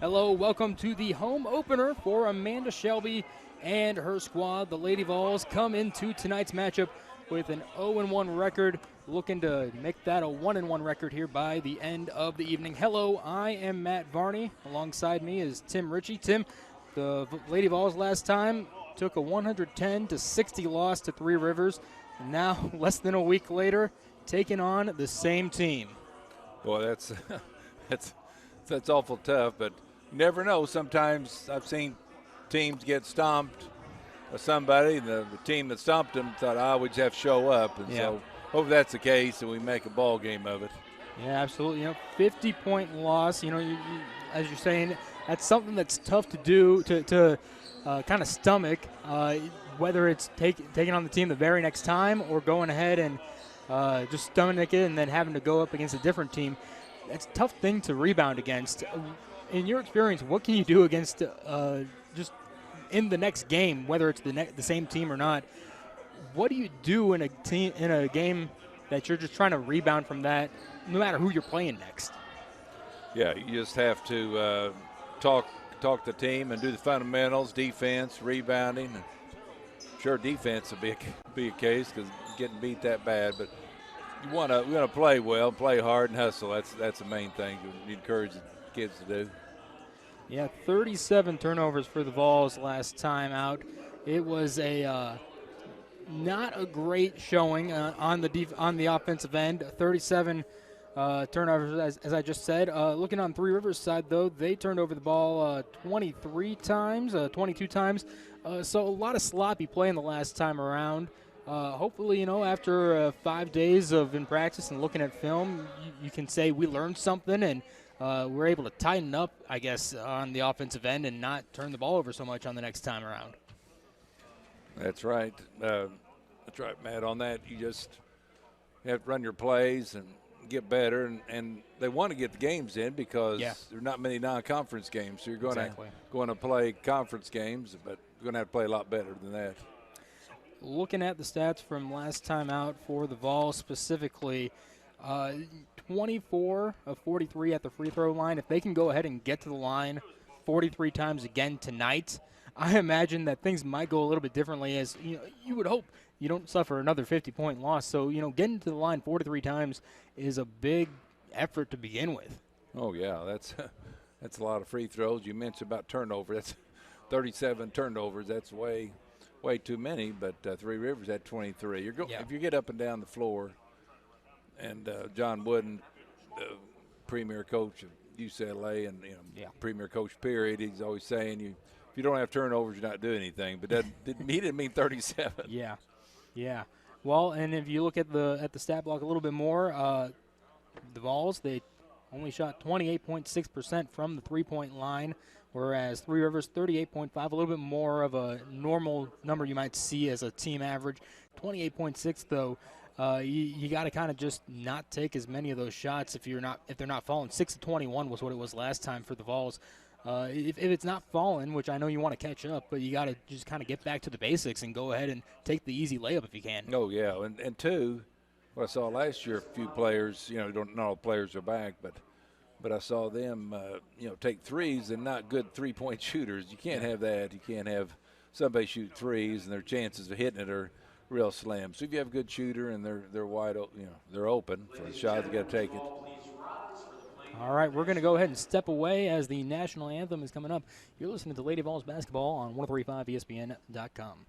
Hello, welcome to the home opener for Amanda Shelby and her squad. The Lady Vols come into tonight's matchup with an 0-1 record, looking to make that a 1-1 record here by the end of the evening. Hello, I am Matt Varney. Alongside me is Tim Ritchie. Tim, the Lady Vols last time took a 110-60 loss to Three Rivers. And now, less than a week later, taking on the same team. Boy, that's that's awful tough, but you never know. Sometimes I've seen teams get stomped by somebody, and the team that stomped them thought, we just have to show up. And so hope that's the case, and we make a ball game of it. Yeah, absolutely. 50-point loss. As you're saying, that's something that's tough to do to kind of stomach, whether it's taking on the team the very next time or going ahead and just stomach it and then having to go up against a different team. It's a tough thing to rebound against. In your experience, what can you do against just in the next game, whether it's the same team or not? What do you do in a game that you're just trying to rebound from that, no matter who you're playing next? Yeah, you just have to talk the team and do the fundamentals, defense, rebounding. And sure, defense will be a case because getting beat that bad, but we want to play well, play hard, and hustle. That's the main thing we encourage the kids to do. Yeah, 37 turnovers for the Vols last time out. It was a not a great showing on the offensive end. 37 turnovers, as I just said. Looking on Three Rivers' side, though, they turned over the ball 22 times. So a lot of sloppy play in the last time around. Hopefully, after 5 days in practice and looking at film, you can say we learned something and we're able to tighten up, I guess, on the offensive end and not turn the ball over so much on the next time around. That's right. That's right, Matt. On that, you just have to run your plays and get better. And they want to get the games in because there are not many non-conference games. So you're going to play conference games, but you're going to have to play a lot better than that. Looking at the stats from last time out for the Vols specifically, 24 of 43 at the free throw line. If they can go ahead and get to the line 43 times again tonight, I imagine that things might go a little bit differently, as you would hope you don't suffer another 50-point loss. So, getting to the line 43 times is a big effort to begin with. Oh, yeah, that's a lot of free throws. You mentioned about turnover. That's 37 turnovers. That's way too many, but Three Rivers had 23. If you get up and down the floor, and John Wooden, premier coach of UCLA and premier coach period, he's always saying if you don't have turnovers, you're not doing anything. But he didn't mean 37. Yeah. Well, and if you look at the stat block a little bit more, the Vols, they only shot 28.6% from the three-point line, whereas Three Rivers 38.5, a little bit more of a normal number you might see as a team average. 28.6 though, you got to kind of just not take as many of those shots if they're not falling. 6 of 21 was what it was last time for the Vols. If it's not falling, which I know you want to catch up, but you got to just kind of get back to the basics and go ahead and take the easy layup if you can. Oh yeah, and two, what I saw last year, a few players, not all players are back, but I saw them, take threes and not good three-point shooters. You can't have that. You can't have somebody shoot threes and their chances of hitting it are real slim. So if you have a good shooter and they're wide open, they're open for the shot, you got to take it. All right, we're going to go ahead and step away as the national anthem is coming up. You're listening to Lady Vols basketball on 1035ESPN.com.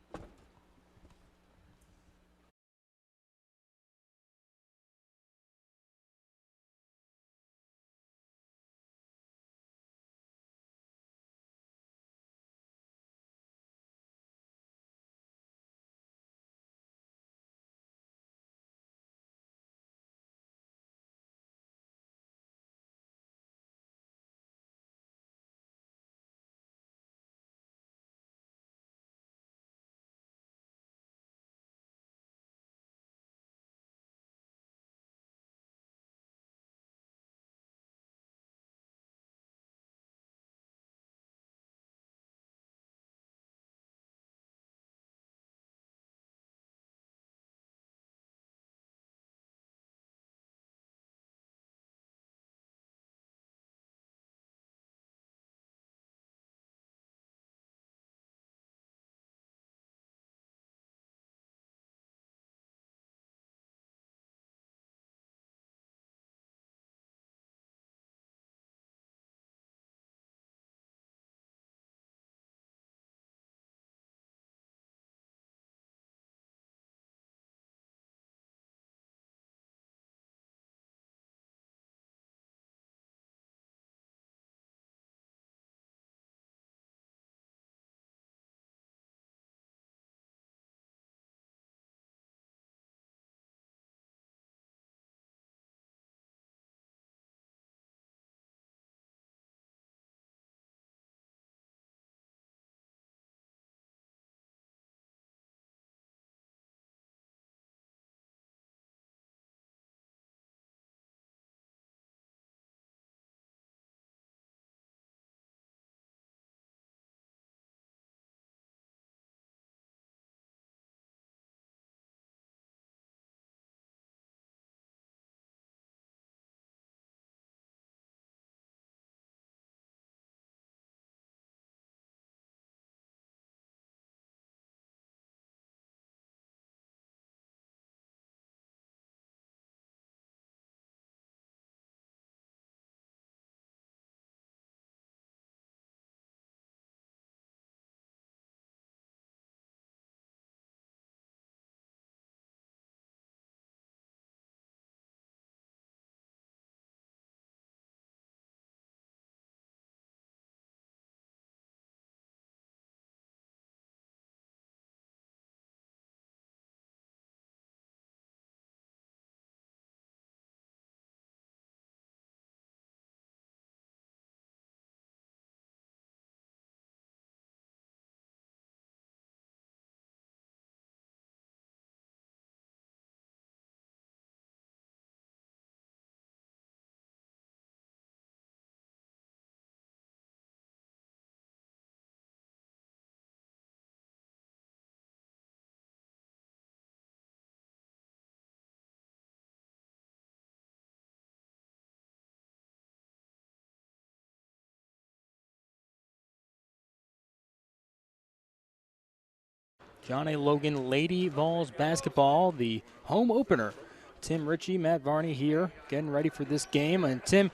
John A. Logan Lady Vols basketball, the home opener. Tim Ritchie, Matt Varney here, getting ready for this game. And Tim,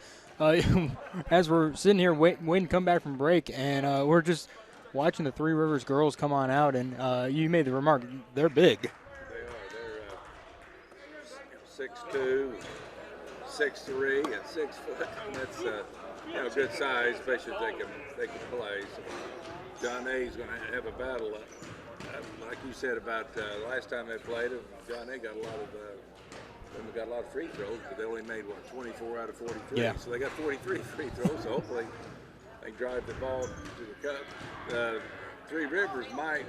as we're sitting here waiting to come back from break, and we're just watching the Three Rivers girls come on out, and you made the remark, they're big. They are. They're 6'2", 6'3", and 6 foot. That's good size, especially if they can play. So John A. is going to have a battle. Like you said about last time they played, John A. got a lot of free throws, but they only made 24 out of 43. Yeah. So they got 43 free throws. So hopefully they drive the ball to the cup. Three Rivers might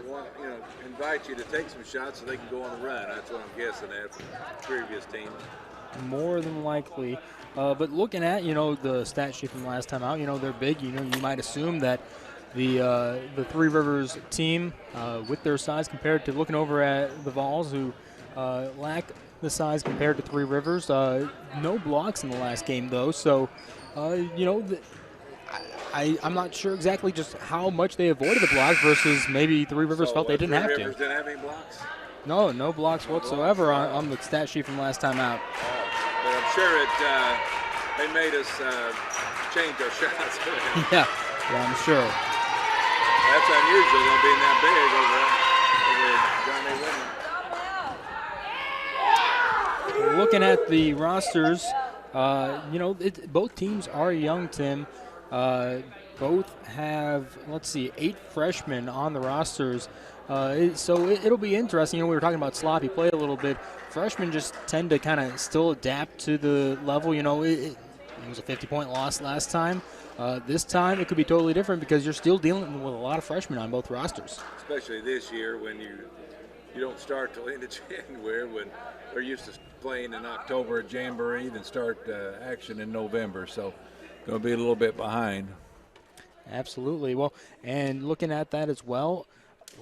invite you to take some shots so they can go on the run. That's what I'm guessing at from previous teams. More than likely. But looking at, the stat sheet from last time out, they're big. You might assume that the Three Rivers team, with their size compared to looking over at the Vols, who lack the size compared to Three Rivers. No blocks in the last game, though. So, I'm not sure exactly just how much they avoided the blocks versus maybe Three Rivers felt they didn't have to. Three Rivers didn't have any blocks? No blocks whatsoever on the stat sheet from last time out. But I'm sure they made us change our shots. Yeah, I'm sure. That's unusual, though, being that big over John A. Looking at the rosters, both teams are young, Tim. Both have, 8 freshmen on the rosters. So it'll be interesting. We were talking about sloppy play a little bit. Freshmen just tend to kind of still adapt to the level. It was a 50-point loss last time. This time it could be totally different because you're still dealing with a lot of freshmen on both rosters. Especially this year when you don't start till end of January, when they're used to playing in October at Jamboree, then start action in November. So going to be a little bit behind. Absolutely. Well, and looking at that as well,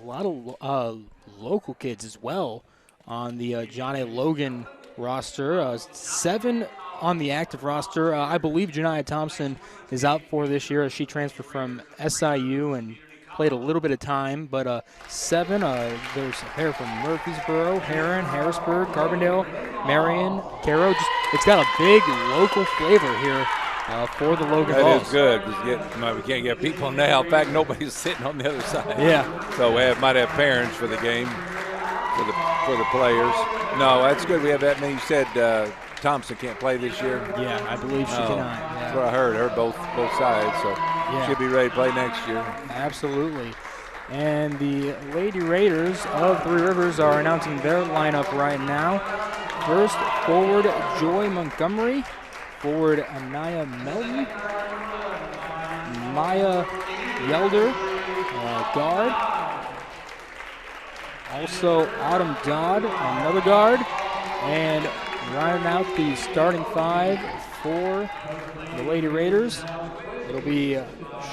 a lot of local kids as well on the John A. Logan roster. 7 on the active roster. I believe Janiah Thompson is out for this year as she transferred from SIU and played a little bit of time. But 7, there's a pair from Murfreesboro, Heron, Harrisburg, Carbondale, Marion, Caro. It's got a big local flavor here. For the Logan Vols. That is good because we can't get people now. In fact, nobody's sitting on the other side. Yeah. So we might have parents for the game, for the players. No, that's good. We have that many. You said Thompson can't play this year. Yeah, I believe she cannot. Yeah. That's what I heard. Her both sides, so she'll be ready to play next year. Absolutely. And the Lady Raiders of Three Rivers are announcing their lineup right now. First, forward Joy Montgomery. Forward Anaya Melton, Maya Yelder, guard. Also Autumn Dodd, another guard. And rounding out the starting 5 for the Lady Raiders, it'll be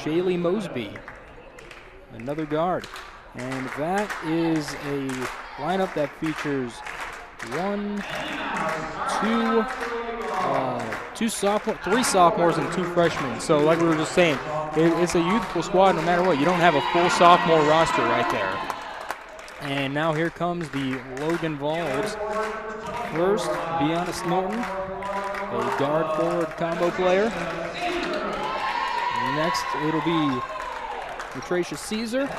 Shaylee Mosby, another guard. And that is a lineup that features 3 sophomores and 2 freshmen. So like we were just saying, it's a youthful squad no matter what. You don't have a full sophomore roster right there. And now here comes the Logan Vols. First, Beyonce Norton, a guard-forward combo player. Next, it'll be Latricia Caesar,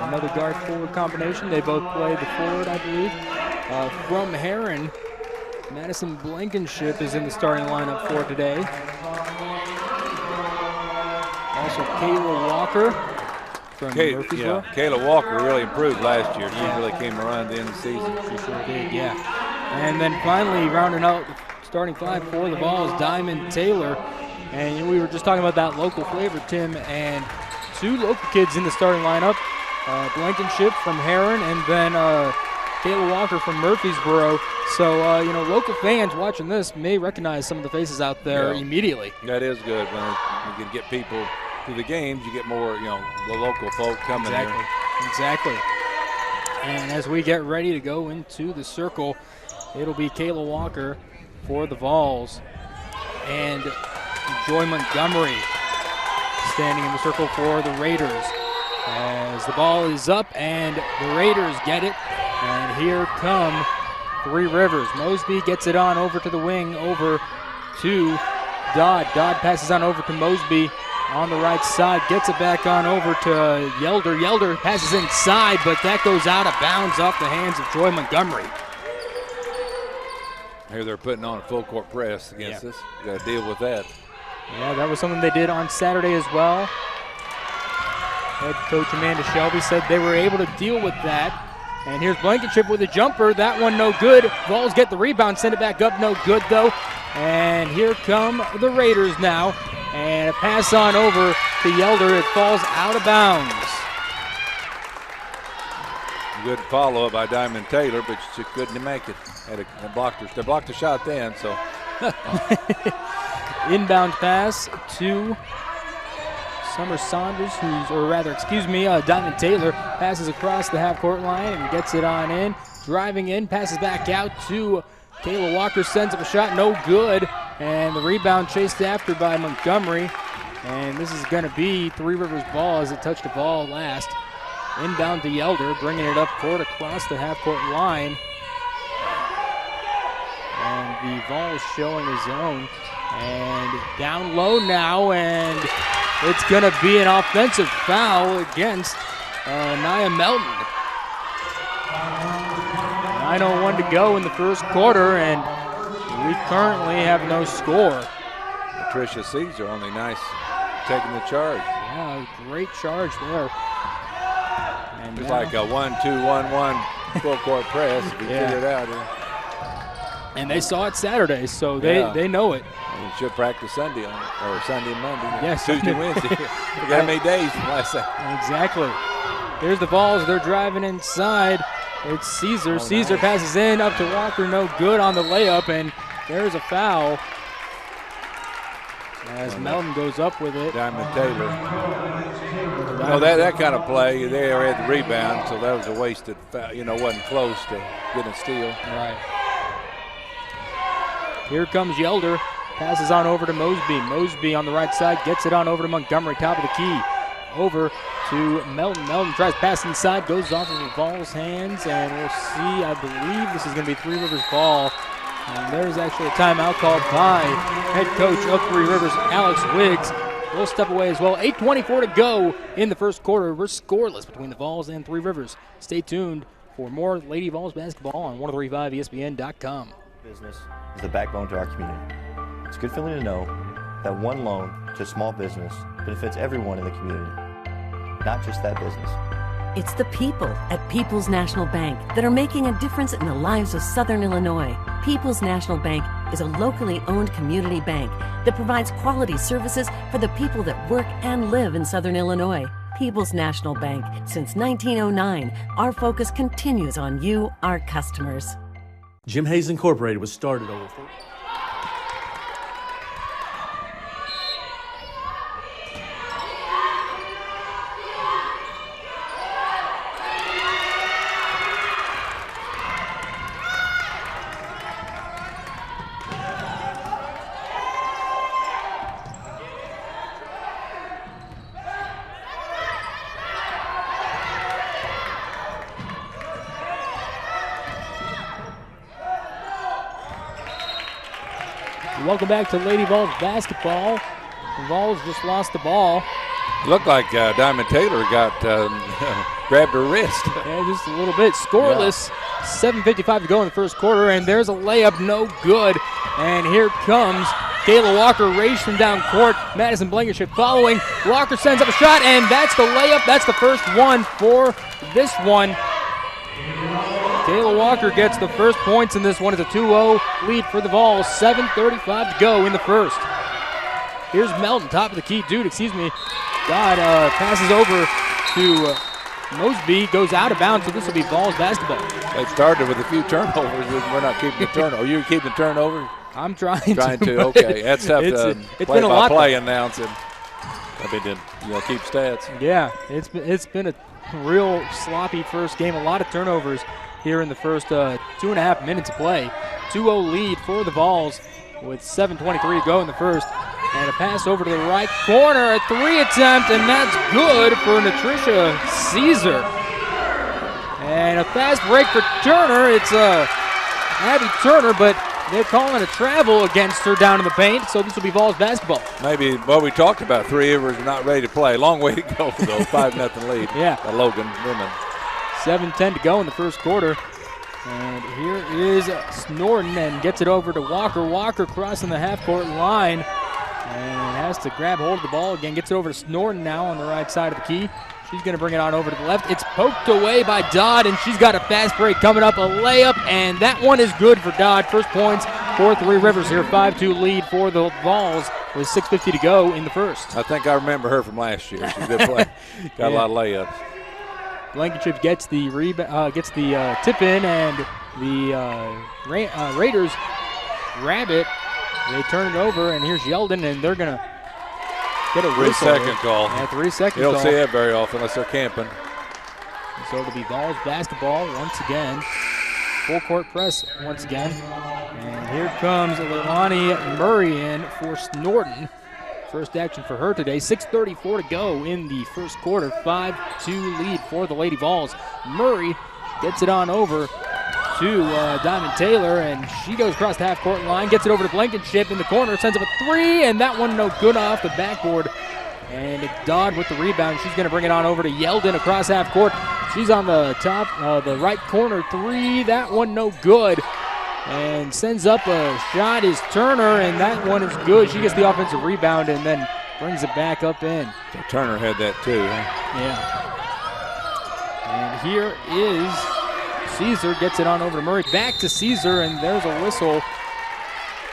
another guard-forward combination. They both play the forward, I believe. From Heron, Madison Blankenship is in the starting lineup for today. Also, Kayla Walker from Murfreesboro. Yeah, Kayla Walker really improved last year. She really came around at the end of the season. She sure did, yeah. And then finally, rounding out the starting 5 for the Vols, Diamond Taylor. And we were just talking about that local flavor, Tim, and 2 local kids in the starting lineup. Blankenship from Heron, and then Kayla Walker from Murfreesboro. So, local fans watching this may recognize some of the faces out there immediately. That is good. When you can get people to the games, you get more, the local folk coming here. Exactly. And as we get ready to go into the circle, it'll be Kayla Walker for the Vols and Joy Montgomery standing in the circle for the Raiders. as the ball is up and the Raiders get it. And here come Three Rivers. Mosby gets it on over to the wing, over to Dodd. Dodd passes on over to Mosby on the right side, gets it back on over to Yelder. Yelder passes inside, but that goes out of bounds off the hands of Troy Montgomery. Here they're putting on a full court press against us. Got to deal with that. Yeah, that was something they did on Saturday as well. Head coach Amanda Shelby said they were able to deal with that. And here's Blankenship with a jumper. That one no good. Vols get the rebound, send it back up, no good though. And here come the Raiders now. And a pass on over to Yelder. It falls out of bounds. Good follow-up by Diamond Taylor, but she couldn't make it. They blocked the shot then, so. Inbound pass to Summer Saunders, Diamond Taylor passes across the half-court line and gets it on in. Driving in, passes back out to Kayla Walker, sends up a shot, no good. And the rebound chased after by Montgomery. And this is going to be Three Rivers ball as it touched the ball last. Inbound to Yelder, bringing it up court across the half-court line. And the Vols showing his own. And down low now, and it's going to be an offensive foul against Nia Melton. 9:01 to go in the first quarter, and we currently have no score. Patricia Caesar only nice taking the charge. Yeah, great charge there. And it's like a 1-2-1-1 full court press. If you figure it out here. And they saw it Saturday, so they know it. And should practice Sunday on it, or Sunday and Monday. Yes, Tuesday, Wednesday. Look how many days from last Saturday. Exactly. Here's the Vols. They're driving inside. It's Caesar. Caesar nice. passes in up to Walker. No good on the layup, and there's a foul. As Melton goes up with it. Diamond Taylor. No, that kind of play, they had the rebound, so that was a wasted foul. Wasn't close to getting a steal. Right. Here comes Yelder. Passes on over to Mosby. Mosby on the right side gets it on over to Montgomery, top of the key. Over to Melton. Melton tries to pass inside, goes off of the Vols' hands, and we'll see. I believe this is going to be Three Rivers ball. And there's actually a timeout called by head coach of Three Rivers, Alex Wiggs. We'll step away as well. 8:24 to go in the first quarter. We're scoreless between the Vols and Three Rivers. Stay tuned for more Lady Vols basketball on 1035ESPN.com. Business is the backbone to our community. It's a good feeling to know that one loan to a small business benefits everyone in the community, not just that business. It's the people at People's National Bank that are making a difference in the lives of Southern Illinois. People's National Bank is a locally owned community bank that provides quality services for the people that work and live in Southern Illinois. People's National Bank. Since 1909, our focus continues on you, our customers. Jim Hayes Incorporated was started over 4. Welcome back to Lady Vols basketball. The Vols just lost the ball. Looked like Diamond Taylor got grabbed her wrist. Yeah, just a little bit. Scoreless. 7:55 to go in the first quarter, and there's a layup, no good. And here comes Kayla Walker, raised from down court. Madison Blankenship following. Walker sends up a shot, and that's the layup. That's the first one for this one. Kayla Walker gets the first points in this one. It's a 2-0 lead for the Vols. 7:35 to go in the first. Here's Melton, top of the key. Dodd passes over to Mosby, goes out of bounds, so this will be Vols basketball. They started with a few turnovers, and we're not keeping the turnover. You're keeping turnovers? I'm trying to. Okay, that's tough to been a lot play announcing. I mean, keep stats. Yeah, it's been a real sloppy first game. A lot of turnovers here in the first 2.5 minutes of play. 2-0 lead for the Vols. with 7:23 to go in the first. And a pass over to the right corner, a 3 attempt, and that's good for Natricia Caesar. And a fast break for Turner. It's Abby Turner, but they're calling a travel against her down in the paint, so this will be Vols basketball. Maybe, well, we talked about Three Rivers not ready to play. Long way to go, though. 5-0 lead. Yeah. By Logan women. 7:10 to go in the first quarter. And here is Snorton and gets it over to Walker. Walker crossing the half-court line and has to grab hold of the ball again. Gets it over to Snorton now on the right side of the key. She's going to bring it on over to the left. It's poked away by Dodd, and she's got a fast break coming up, a layup, and that one is good for Dodd. First points for Three Rivers here. 5-2 lead for the Vols with 6:50 to go in the first. I think I remember her from last year. She's a good player. Got a lot of layups. Blankenship gets the tip in, and the Raiders grab it. They turn it over, and here's Yeldon, and they're going to get a whistle. 3-second call. Yeah, 3-second You call. don't see that very often unless they're camping. So it'll be Vols basketball once again. Full court press once again. And here comes Leilani Murray in for Snorton. First action for her today. 6:34 to go in the first quarter. 5-2 lead for the Lady Vols. Murray gets it on over to Diamond Taylor, and she goes across the half-court line, gets it over to Blankenship in the corner, sends up a 3, and that one no good off the backboard. And it's Dodd with the rebound. She's going to bring it on over to Yeldon across half-court. She's on the top, the right corner 3. That one no good. And sends up a shot is Turner, and that one is good. She gets the offensive rebound and then brings it back up in. So Turner had that too, huh? Yeah. And here is Caesar, gets it on over to Murray. Back to Caesar, and there's a whistle.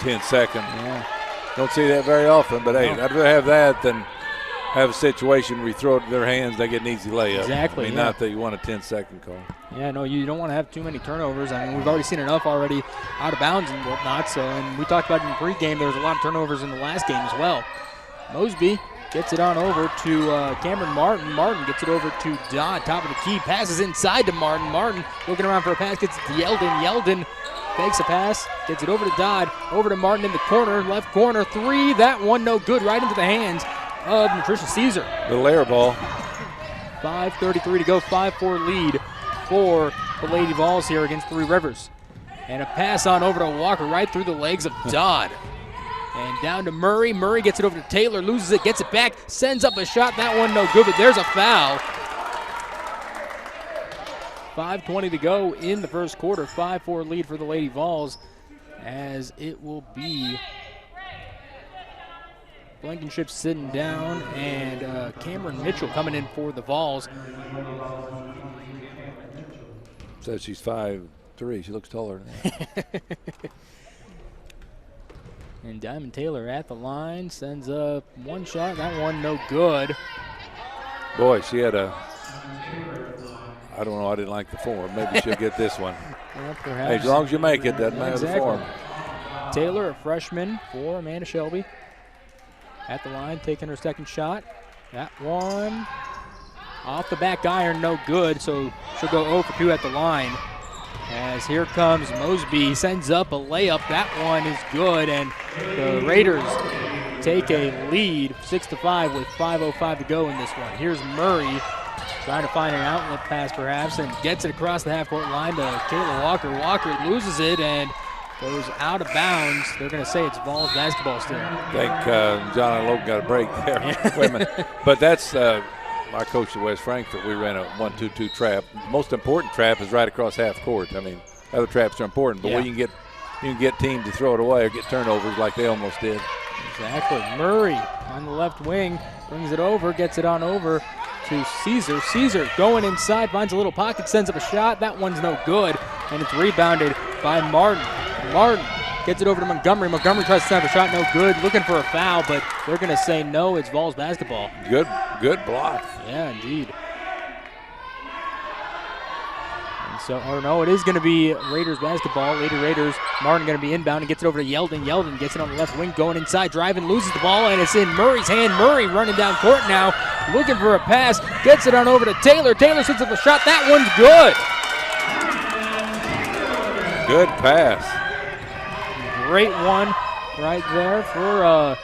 10 seconds. Yeah. Don't see that very often, but hey, No. I'd rather have that than have a situation where you throw it to their hands, they get an easy layup. Exactly, I mean, yeah. not that you want a 10-second call. Yeah, no, you don't want to have too many turnovers. I mean, we've already seen enough already out of bounds and whatnot. So, and we talked about in the pregame, there was a lot of turnovers in the last game as well. Mosby gets it on over to Cameron Martin. Martin gets it over to Dodd, top of the key, passes inside to Martin. Martin looking around for a pass, gets it to Yeldon. Yeldon fakes a pass, gets it over to Dodd, over to Martin in the corner, left corner 3. That one no good, right into the hands of Natricia Caesar. Little air ball. 5:33 to go, 5-4 lead for the Lady Vols here against Three Rivers. And a pass on over to Walker right through the legs of Dodd. And down to Murray. Murray gets it over to Taylor, loses it, gets it back, sends up a shot. That one no good, but there's a foul. 5:20 to go in the first quarter. 5-4 lead for the Lady Vols, as it will be Blankenship sitting down, and Cameron Mitchell coming in for the Vols. Says she's 5'3". She looks taller than that. And Diamond Taylor at the line, sends up one shot. That one no good. Boy, she had a, I don't know, I didn't like the form. Maybe she'll get this one. Well, Hey, perhaps. as long as you make it, doesn't matter the form. Taylor, a freshman for Amanda Shelby. At the line, taking her second shot. That one off the back iron, no good, so she'll go 0 for 2 at the line. As here comes Mosby, sends up a layup. That one is good, and the Raiders take a lead, 6-5, with 5:05 to go in this one. Here's Murray trying to find an outlet pass perhaps, and gets it across the half-court line to Kayla Walker. Walker loses it and goes out of bounds. They're going to say it's Vols basketball still. I think John and Logan got a break there. Wait a minute. But that's my coach at West Frankfort. We ran a 1-2-2 trap. The most important trap is right across half court. I mean, other traps are important, but when you can get teams to throw it away or get turnovers like they almost did. Exactly. Murray on the left wing brings it over, gets it on over to Caesar. Caesar going inside, finds a little pocket, sends up a shot. That one's no good, and it's rebounded by Martin. Martin gets it over to Montgomery. Montgomery tries to snap a shot, no good. Looking for a foul, but they're going to say no. It's Vols basketball. Good block. Yeah, indeed. And so, or no, it is going to be Raiders basketball. Lady Raiders. Martin going to be inbound and gets it over to Yeldon. Yeldon gets it on the left wing, going inside, driving, loses the ball, and it's in Murray's hand. Murray running down court now, looking for a pass, gets it on over to Taylor. Taylor sets up a shot. That one's good. Good pass. Great one right there for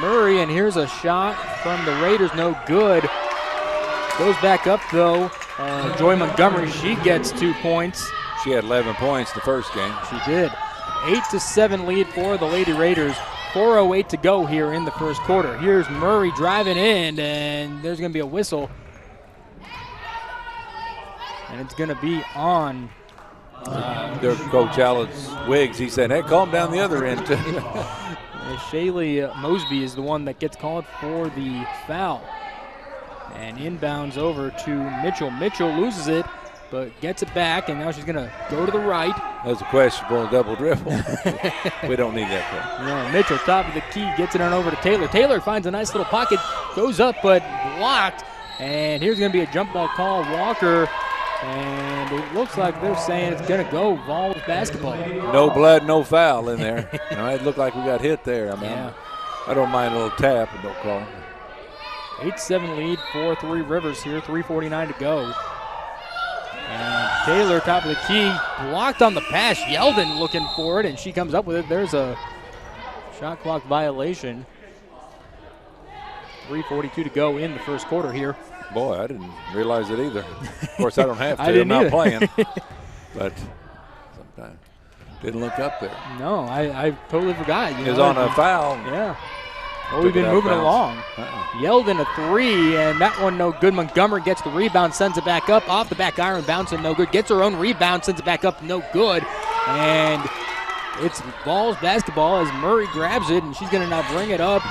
Murray, and here's a shot from the Raiders, no good. Goes back up though. Joy Montgomery, she gets 2 points. She had 11 points the first game. She did. 8-7 lead for the Lady Raiders. 4:08 to go here in the first quarter. Here's Murray driving in, and there's going to be a whistle. And it's going to be on Their coach, Alex Wiggs, he said, hey, call him down the other end, too. Shaylee Mosby is the one that gets called for the foul. And inbounds over to Mitchell. Mitchell loses it, but gets it back, and now she's going to go to the right. That's a questionable double dribble. We don't need that play. No, Mitchell, top of the key, gets it on over to Taylor. Taylor finds a nice little pocket, goes up, but blocked. And here's going to be a jump ball call. Walker, and it looks like they're saying it's going to go Vols basketball. No blood, no foul in there. It looked like we got hit there. I mean, Yeah. I don't mind a little tap, but don't call it. 8-7 lead for Three Rivers here, 3:49 to go. And Taylor, top of the key, blocked on the pass. Yeldon looking for it, and she comes up with it. There's a shot clock violation. 3:42 to go in the first quarter here. Boy, I didn't realize it either. Of course, I don't have to. I didn't I'm not either. playing. But sometimes didn't look up there. No, I totally forgot. It was on a foul. Yeah. Well, Took we've been it out of moving bounds. along. Yeldon a three, and that one no good. Montgomery gets the rebound, sends it back up. Off the back iron, bouncing, no good. Gets her own rebound, sends it back up, no good. And it's Vols basketball as Murray grabs it, and she's going to now bring it up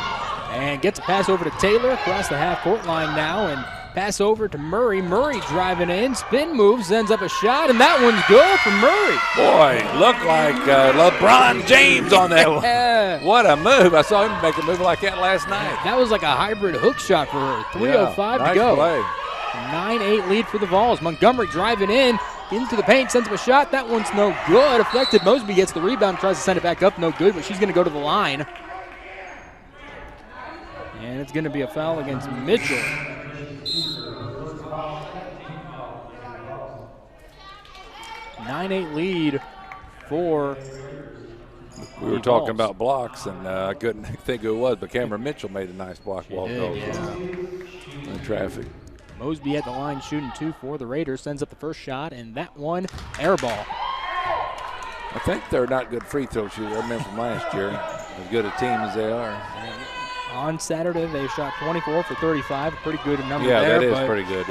and gets a pass over to Taylor across the half-court line now, and pass over to Murray. Murray driving in, spin move, sends up a shot, and that one's good for Murray. Boy, looked like LeBron James on that one. Yeah. What a move. I saw him make a move like that last night. That was like a hybrid hook shot for her. 3:05 nice to go. Play. 9-8 lead for the Vols. Montgomery driving in, into the paint, sends up a shot. That one's no good. Affected. Mosby gets the rebound, tries to send it back up, no good, but she's going to go to the line. And it's going to be a foul against Mitchell. (9-8) lead for We were talking about blocks, and I couldn't think who it was, but Cameron Mitchell made a nice block walk over in traffic. Mosby at the line shooting 2 for the Raiders. Sends up the first shot, and that one, air ball. I think they're not good free throw shooters. I remember from last year, as good a team as they are. On Saturday, they shot 24 for 35. A pretty good number Yeah, there. that is pretty good.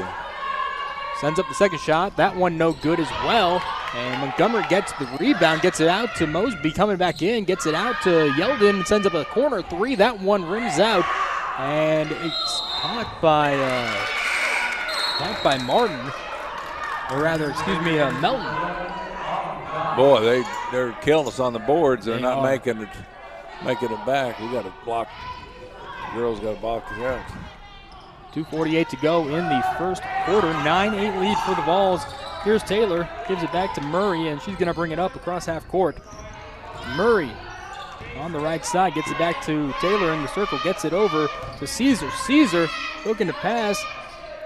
Sends up the second shot. That one no good as well. And Montgomery gets the rebound, gets it out to Mosby, coming back in, gets it out to Yeldon, sends up a corner three. That one rims out, and it's caught by Martin, or rather, excuse me, Melton. Boy, they're killing us on the boards. They're They not are. making it back. We got to block. The girls got to block it out. 2:48 to go in the first quarter. 9-8 lead for the Vols. Here's Taylor, gives it back to Murray, and she's going to bring it up across half court. Murray on the right side gets it back to Taylor in the circle, gets it over to Caesar. Caesar looking to pass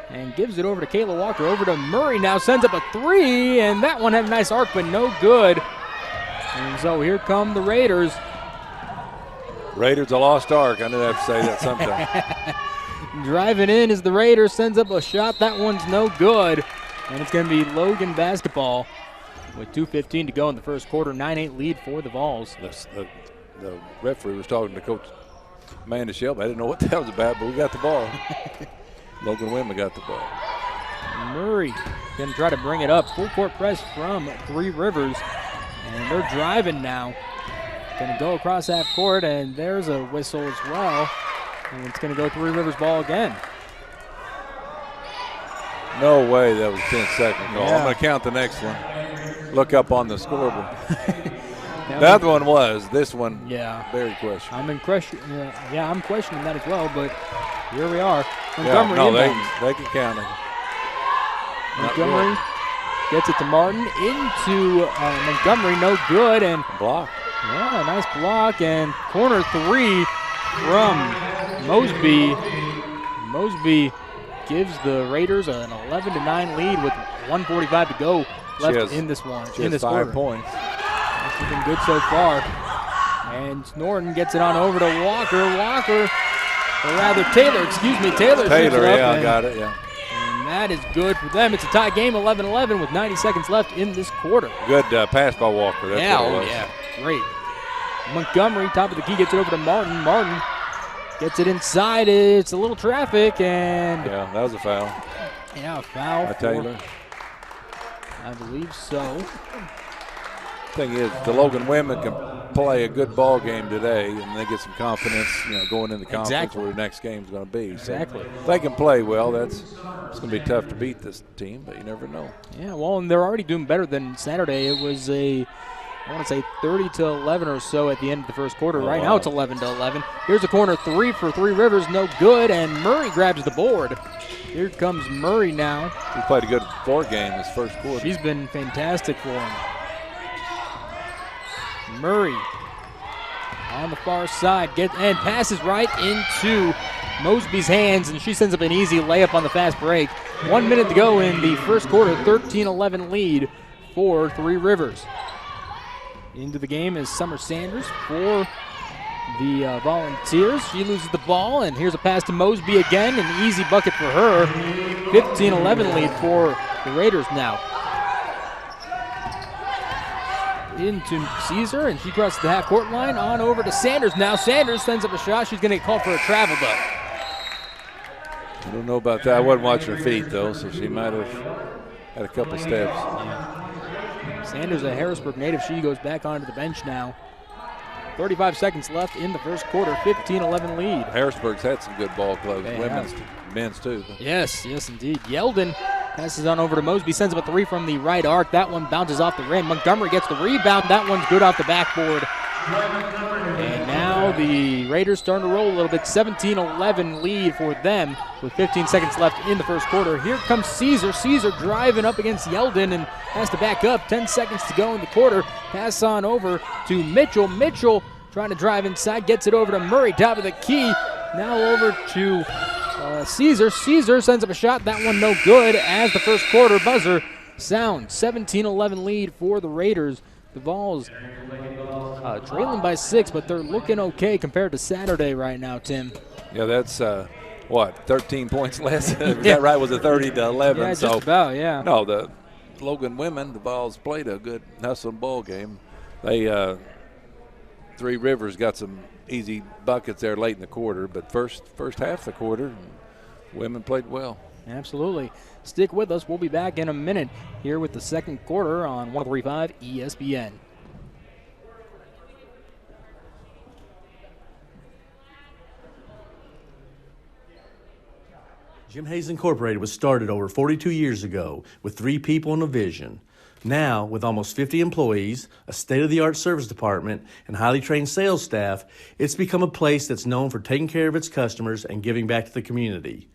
and gives it over to Kayla Walker. Over to Murray now, sends up a three, and that one had a nice arc, but no good. And so here come the Raiders. Raiders a lost ark. I knew I have to say that sometime. Driving in is the Raiders, sends up a shot. That one's no good. And it's going to be Logan basketball with 2:15 to go in the first quarter. 9-8 lead for the Vols. The referee was talking to Coach Amanda Shelby. I didn't know what that was about, but we got the ball. Logan Wimmer got the ball. Murray going to try to bring it up. Full court press from Three Rivers. And they're driving now. Going to go across half court, and there's a whistle as well. And it's going to go Three Rivers ball again. No way that was a 10-second call. Yeah. I'm going to count the next one. Look up on the scoreboard. The other one was. This one, Yeah. very questionable. I'm questioning that as well, but here we are. Yeah, Montgomery no, inbounds. they can count it. Montgomery gets it to Martin, into Montgomery, no good, and Block. yeah, nice block, and corner three from Mosby. Mosby gives the Raiders an 11-9 lead with 1:45 to go left in this one. She in has this 5 quarter. points. She's been good so far. And Norton gets it on over to Walker. Walker, or rather Taylor, excuse me. Taylor shoots it up. Yeah, I got it, yeah. And that is good for them. It's a tie game, 11-11 with 90 seconds left in this quarter. Good pass by Walker. That's what it was. Yeah, great. Montgomery, top of the key, gets it over to Martin. Martin gets it inside. It's a little traffic, and yeah, that was a foul. Yeah, a foul by Taylor. I believe so. Thing is, the Logan women can play a good ball game today, and they get some confidence, going into the conference where the next game is going to be. Exactly. So if they can play well, it's going to be tough to beat this team, but you never know. Yeah, well, and they're already doing better than Saturday. It was I want to say 30-11 or so at the end of the first quarter. Right now it's 11-11. Here's a corner three for Three Rivers, no good, and Murray grabs the board. Here comes Murray now. He played a good floor game this first quarter. She's been fantastic for him. Murray on the far side and passes right into Mosby's hands, and she sends up an easy layup on the fast break. 1 minute to go in the first quarter, 13-11 lead for Three Rivers. Into the game is Summer Sanders for the Volunteers. She loses the ball, and here's a pass to Mosby again, an easy bucket for her. 15-11 lead for the Raiders now. Into Caesar, and she crosses the half-court line, on over to Sanders. Now Sanders sends up a shot. She's going to get called for a travel, though. I don't know about that. I wasn't watching her feet, though, so she might have had a couple steps. Sanders, a Harrisburg native, she goes back onto the bench now. 35 seconds left in the first quarter, 15-11 lead. Harrisburg's had some good ball clubs, women's, men's too. Yes, indeed. Yeldon passes on over to Mosby, sends up a three from the right arc. That one bounces off the rim. Montgomery gets the rebound. That one's good off the backboard. And now the Raiders starting to roll a little bit. 17-11 lead for them with 15 seconds left in the first quarter. Here comes Caesar. Caesar driving up against Yeldon and has to back up. 10 seconds to go in the quarter. Pass on over to Mitchell. Mitchell trying to drive inside. Gets it over to Murray, top of the key. Now over to Caesar. Caesar sends up a shot. That one no good as the first quarter buzzer sounds. 17-11 lead for the Raiders. The Vols trailing by 6, but they're looking okay compared to Saturday right now, Tim. Yeah, that's 13 points less? Is that right? Was it 30-11? Yeah, just about, yeah. No, the Logan women, the Vols played a good hustling ball game. They Three Rivers got some easy buckets there late in the quarter, but first half of the quarter, women played well. Absolutely. Stick with us. We'll be back in a minute here with the second quarter on 103.5 ESPN. Jim Hayes Incorporated was started over 42 years ago with 3 people and a vision. Now, with almost 50 employees, a state-of-the-art service department, and highly trained sales staff, it's become a place that's known for taking care of its customers and giving back to the community.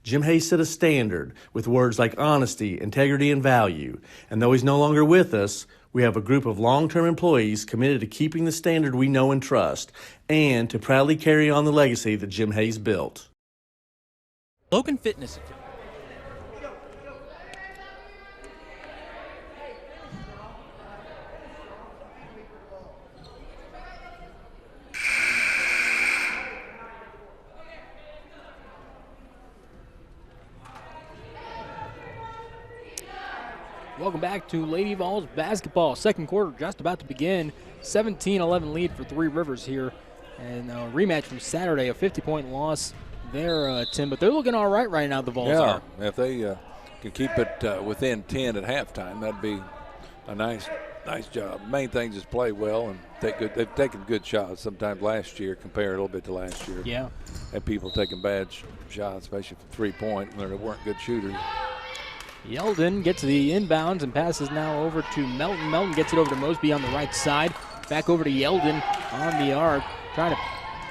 Jim Hayes set a standard with words like honesty, integrity, and value. And though he's no longer with us, we have a group of long-term employees committed to keeping the standard we know and trust, and to proudly carry on the legacy that Jim Hayes built. Logan Fitness. Welcome back to Lady Vols basketball. Second quarter just about to begin. 17-11 lead for Three Rivers here. And a rematch from Saturday, a 50-point loss there, Tim. But they're looking all right now, the Vols are. Yeah, if they can keep it within 10 at halftime, that'd be a nice job. Main thing is play well and they've taken good shots sometimes last year, compared a little bit to last year. Yeah. Had people taking bad shots, especially from three-point when they weren't good shooters. Yeldon gets the inbounds and passes now over to Melton. Melton gets it over to Mosby on the right side. Back over to Yeldon on the arc. Trying to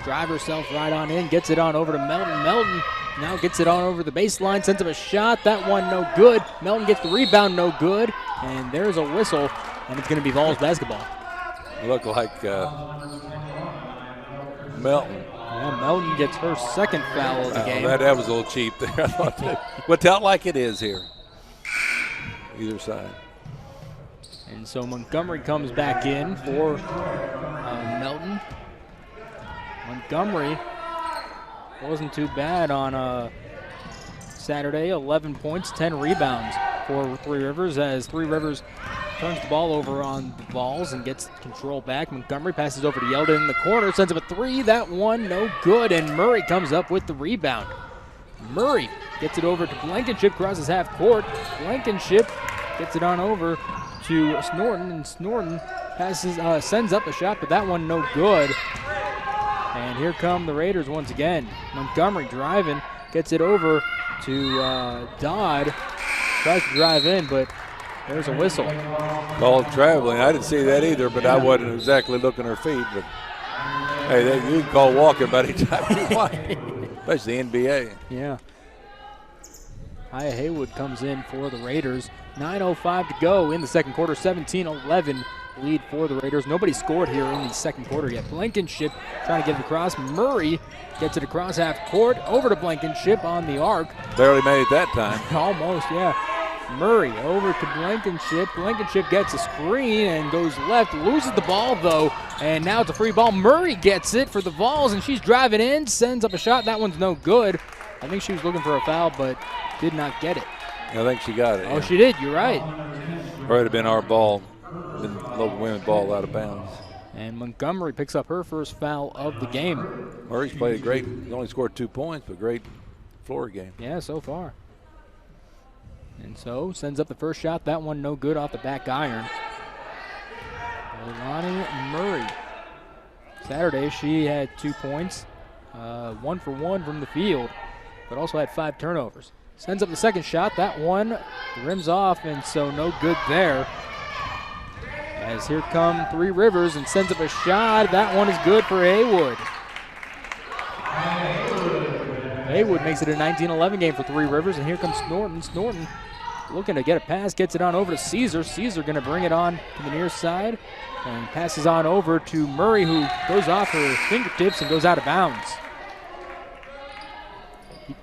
drive herself right on in. Gets it on over to Melton. Melton now gets it on over the baseline. Sends up a shot. That one no good. Melton gets the rebound, no good. And there's a whistle, and it's going to be Vols basketball. Look like Melton. Yeah, Melton gets her second foul of the game. That was a little cheap there. I thought that. But tell it like it is here. Either side. And so Montgomery comes back in for Melton. Montgomery wasn't too bad on Saturday. 11 points, 10 rebounds for Three Rivers, as Three Rivers turns the ball over on the Vols and gets control back. Montgomery passes over to Yeldon in the corner, sends up a three. That one no good, and Murray comes up with the rebound. Murray gets it over to Blankenship, crosses half court. Blankenship gets it on over to Snorton, and Snorton sends up a shot, but that one no good. And here come the Raiders once again. Montgomery driving, gets it over to Dodd. Tries to drive in, but there's a whistle. Called traveling. I didn't see that either, but I wasn't exactly looking at her feet. But hey, you can call walking about any time you want, especially NBA. Yeah. Aya Haywood comes in for the Raiders. 9:05 to go in the second quarter. 17-11 lead for the Raiders. Nobody scored here in the second quarter yet. Blankenship trying to get it across. Murray gets it across half court. Over to Blankenship on the arc. Barely made it that time. Almost, yeah. Murray over to Blankenship. Blankenship gets a screen and goes left. Loses the ball, though. And now it's a free ball. Murray gets it for the Vols, and she's driving in. Sends up a shot. That one's no good. I think she was looking for a foul, but did not get it. I think she got it. Oh, yeah. She did. You're right. Or it'd have been our ball. Been Logan women's ball out of bounds. And Montgomery picks up her first foul of the game. Murray's played a great, he only scored 2 points, but great floor game. Yeah, so far. And so sends up the first shot. That one no good off the back iron. Lonnie Murray. Saturday she had 2 points, 1 for 1 from the field, but also had 5 turnovers. Sends up the second shot. That one rims off, and so no good there. As here come Three Rivers and sends up a shot. That one is good for Haywood. Haywood makes it a 19-11 game for Three Rivers, and here comes Snorton. Snorton looking to get a pass, gets it on over to Caesar. Caesar going to bring it on to the near side and passes on over to Murray, who goes off her fingertips and goes out of bounds.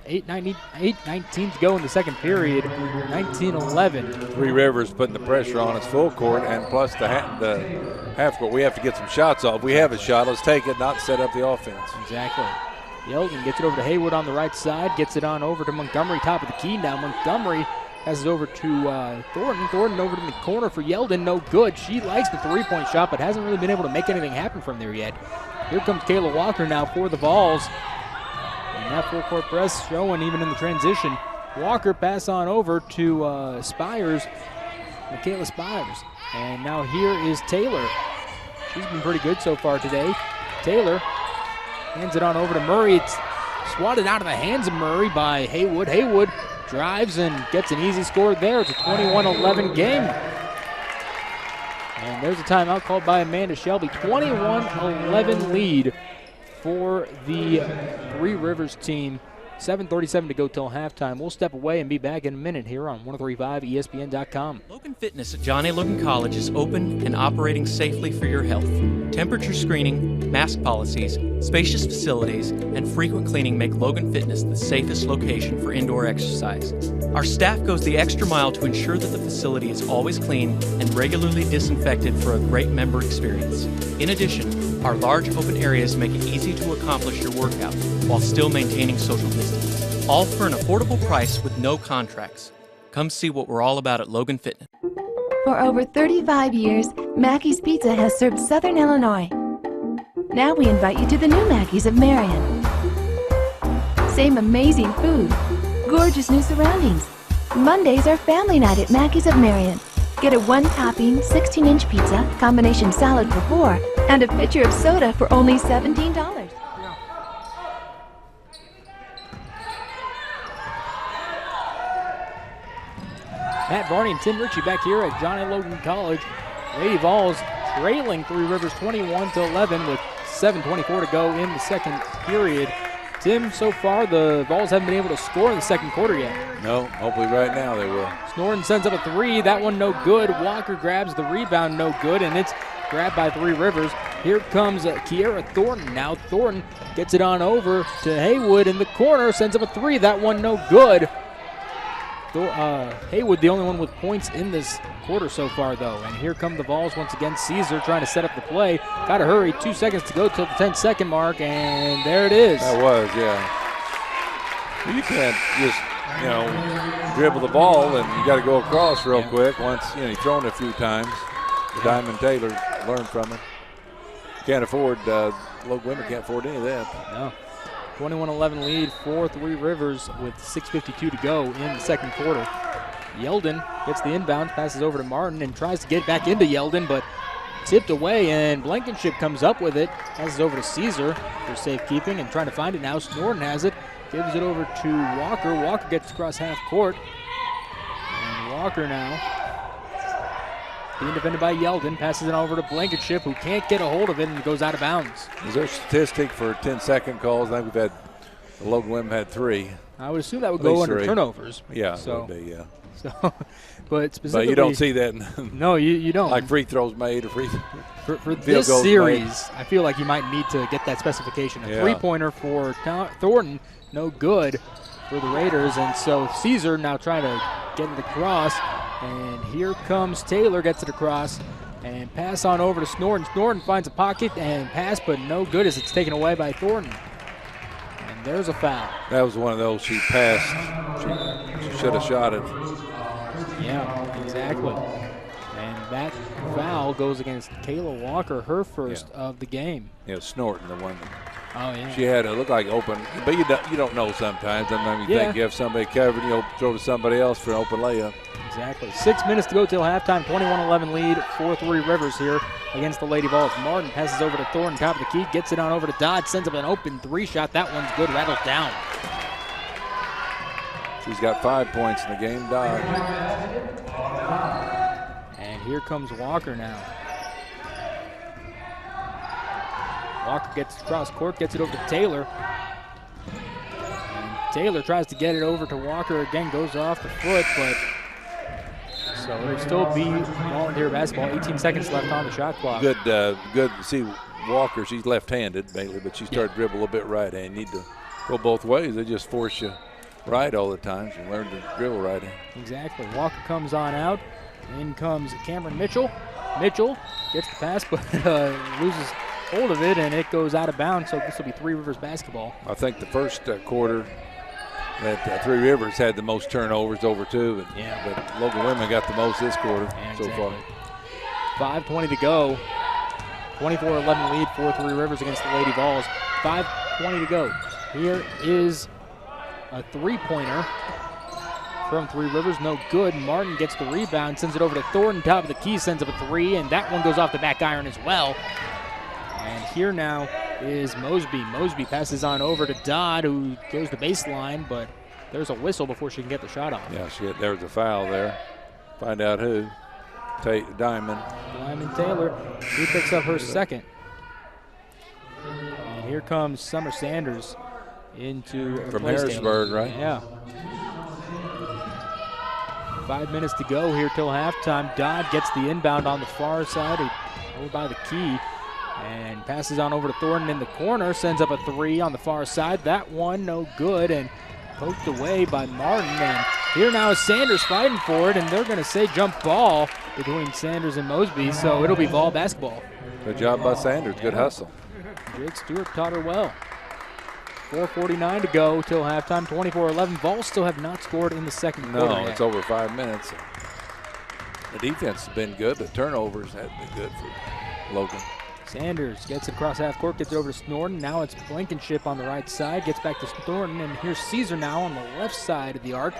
8:19 to go in the second period, 19-11. Three Rivers putting the pressure on us full court, and plus the half court. We have to get some shots off. We have a shot. Let's take it, not set up the offense. Exactly. Yeldon gets it over to Haywood on the right side, gets it on over to Montgomery, top of the key now. Montgomery passes over to Thornton. Thornton over to the corner for Yeldon, no good. She likes the three-point shot, but hasn't really been able to make anything happen from there yet. Here comes Kayla Walker now for the Vols. And that full-court press showing even in the transition. Walker pass on over to Spires, Michaela Spires. And now here is Taylor. She's been pretty good so far today. Taylor hands it on over to Murray. It's swatted out of the hands of Murray by Haywood. Haywood drives and gets an easy score there. It's a 21-11 game. And there's a timeout called by Amanda Shelby. 21-11 lead for the Three Rivers team. 7:37 to go till halftime. We'll step away and be back in a minute here on 103.5 ESPN.com. Logan Fitness at John A. Logan College is open and operating safely for your health. Temperature screening, mask policies, spacious facilities, and frequent cleaning make Logan Fitness the safest location for indoor exercise. Our staff goes the extra mile to ensure that the facility is always clean and regularly disinfected for a great member experience. In addition, our large open areas make it easy to accomplish your workout while still maintaining social distance. All for an affordable price with no contracts. Come see what we're all about at Logan Fitness. For over 35 years, Mackey's Pizza has served Southern Illinois. Now we invite you to the new Mackey's of Marion. Same amazing food, gorgeous new surroundings. Mondays are family night at Mackey's of Marion. Get a one-topping, 16-inch pizza, combination salad for $4, and a pitcher of soda for only $17. Matt Varney and Tim Ritchie back here at John A. Logan College. Lady Vols trailing Three Rivers 21-11 with 7:24 to go in the second period. Tim, so far the Vols haven't been able to score in the second quarter yet. No, hopefully right now they will. Snorton sends up a three. That one no good. Walker grabs the rebound, no good, and it's grabbed by Three Rivers. Here comes Kiera Thornton. Now Thornton gets it on over to Haywood in the corner, sends up a three. That one no good. Haywood the only one with points in this quarter so far, though. And here come the Vols once again. Caesar trying to set up the play. Got to hurry. 2 seconds to go till the 10-second mark, and there it is. That was, yeah. You can't just, dribble the ball, and you got to go across real quick. Once, you've thrown it a few times. Diamond Taylor learned from it. Can't afford, Logan women can't afford any of that. No. 21-11 lead for Three Rivers with 6:52 to go in the second quarter. Yeldon gets the inbound, passes over to Martin, and tries to get back into Yeldon, but tipped away, and Blankenship comes up with it. Passes over to Caesar for safekeeping and trying to find it now. Snorton has it, gives it over to Walker. Walker gets across half court. And Walker now being defended by Yeldon, passes it over to Blankenship, who can't get a hold of it and goes out of bounds. Is there a statistic for 10-second calls? I think the Logan women had 3. I would assume that would go under 3 turnovers. Yeah, so, it would be, yeah. So, but specifically, but you don't see that. No, you don't. Like free throws made or for this series, I feel like you might need to get that specification. A three-pointer for Thornton, no good for the Raiders, and so Caesar now trying to get it across, and here comes Taylor, gets it across, and pass on over to Snorton. Snorton finds a pocket and pass, but no good as it's taken away by Thornton. And there's a foul. That was one of those she passed. She should have shot it. Yeah, exactly. And that foul goes against Kayla Walker, her first of the game. Yeah, Snorton, the one. Oh, yeah. She had it look like open, but you don't know sometimes. Sometimes you think you have somebody covered, you throw to somebody else for an open layup. Exactly. 6 minutes to go till halftime. 21-11 lead for Three Rivers here against the Lady Vols. Martin passes over to Thornton, top of the key, gets it on over to Dodd, sends up an open 3-shot. That one's good, rattles down. She's got 5 points in the game, Dodd. And here comes Walker now. Walker gets across court, gets it over to Taylor. And Taylor tries to get it over to Walker again, goes off the foot, but so it'll still be Volunteer basketball. 18 seconds left on the shot clock. Good to see Walker. She's left-handed mainly, but she started to dribble a little bit right-hand. You need to go both ways. They just force you right all the time. She learned to dribble right-hand. Exactly. Walker comes on out. In comes Cameron Mitchell. Mitchell gets the pass, but loses hold of it, and it goes out of bounds, so this will be Three Rivers basketball. I think the first quarter that Three Rivers had the most turnovers, over 2, but Logan women got the most this quarter so far. 5:20 to go. 24-11 lead for Three Rivers against the Lady Vols. 5:20 to go. Here is a three-pointer from Three Rivers, no good. Martin gets the rebound, sends it over to Thornton, top of the key, sends up a 3, and that one goes off the back iron as well. And here now is Mosby. Mosby passes on over to Dodd, who goes to baseline, but there's a whistle before she can get the shot off. Yeah, there was a foul there. Find out who. Diamond Taylor. She picks up her second. And here comes Summer Sanders from Harrisburg, right? Yeah. 5 minutes to go here till halftime. Dodd gets the inbound on the far side, over by the key, and passes on over to Thornton in the corner, sends up a 3 on the far side. That one no good, and poked away by Martin. And here now is Sanders fighting for it, and they're going to say jump ball between Sanders and Mosby, so it'll be Vol basketball. Good job by Sanders. Good hustle. Jake Stewart taught her well. 4:49 to go till halftime. 24-11. Vols still have not scored in the second quarter. No, it's over 5 minutes. The defense has been good, but turnovers have been good for Logan. Sanders gets it across half court, gets it over to Snorton. Now it's Blankenship on the right side, gets back to Snorton, and here's Caesar now on the left side of the arc.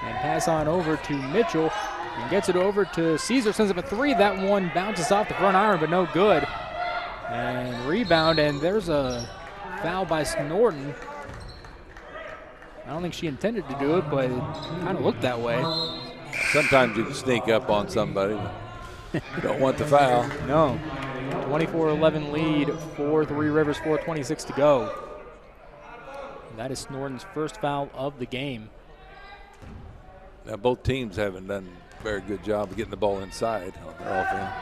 And pass on over to Mitchell, and gets it over to Caesar, sends up a 3. That one bounces off the front iron, but no good. And rebound, and there's a foul by Snorton. I don't think she intended to do it, but it kind of looked that way. Sometimes you can sneak up on somebody, but you don't want the foul. No. 24-11 lead for Three Rivers, 4:26 to go. That is Snorton's first foul of the game. Now both teams haven't done a very good job of getting the ball inside on their offense.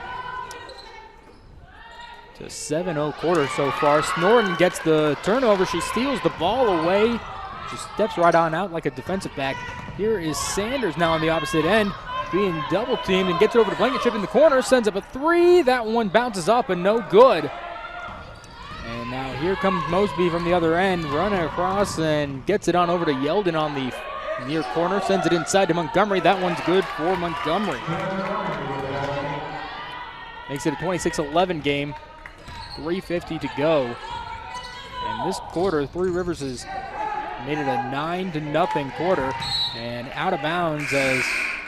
It's a 7-0 quarter so far. Snorton gets the turnover. She steals the ball away. She steps right on out like a defensive back. Here is Sanders now on the opposite end, being double teamed and gets it over to Blankenship in the corner, sends up a three. That one bounces up and no good. And now here comes Mosby from the other end, running across and gets it on over to Yeldon on the near corner, sends it inside to Montgomery. That one's good for Montgomery. Makes it a 26-11 game, 3:50 to go. And this quarter, Three Rivers has made it a 9-0 quarter, and out of bounds as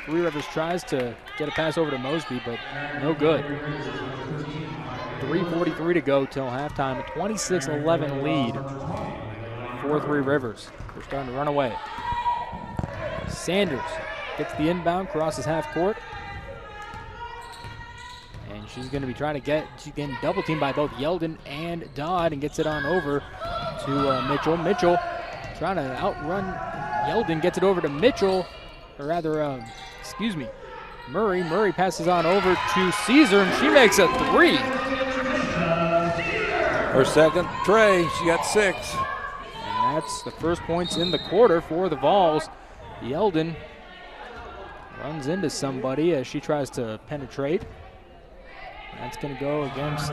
Three Rivers tries to get a pass over to Mosby, but no good. 3:43 to go till halftime, a 26-11 lead for Three Rivers. They're starting to run away. Sanders gets the inbound, crosses half court. And she's going to be trying to she's getting double teamed by both Yeldon and Dodd and gets it on over to Mitchell. Mitchell trying to outrun Yeldon, gets it over to Mitchell, or rather, Murray. Murray passes on over to Caesar, and she makes a three. Her second tray, she got 6. And that's the first points in the quarter for the Vols. Yeldon runs into somebody as she tries to penetrate. That's going to go against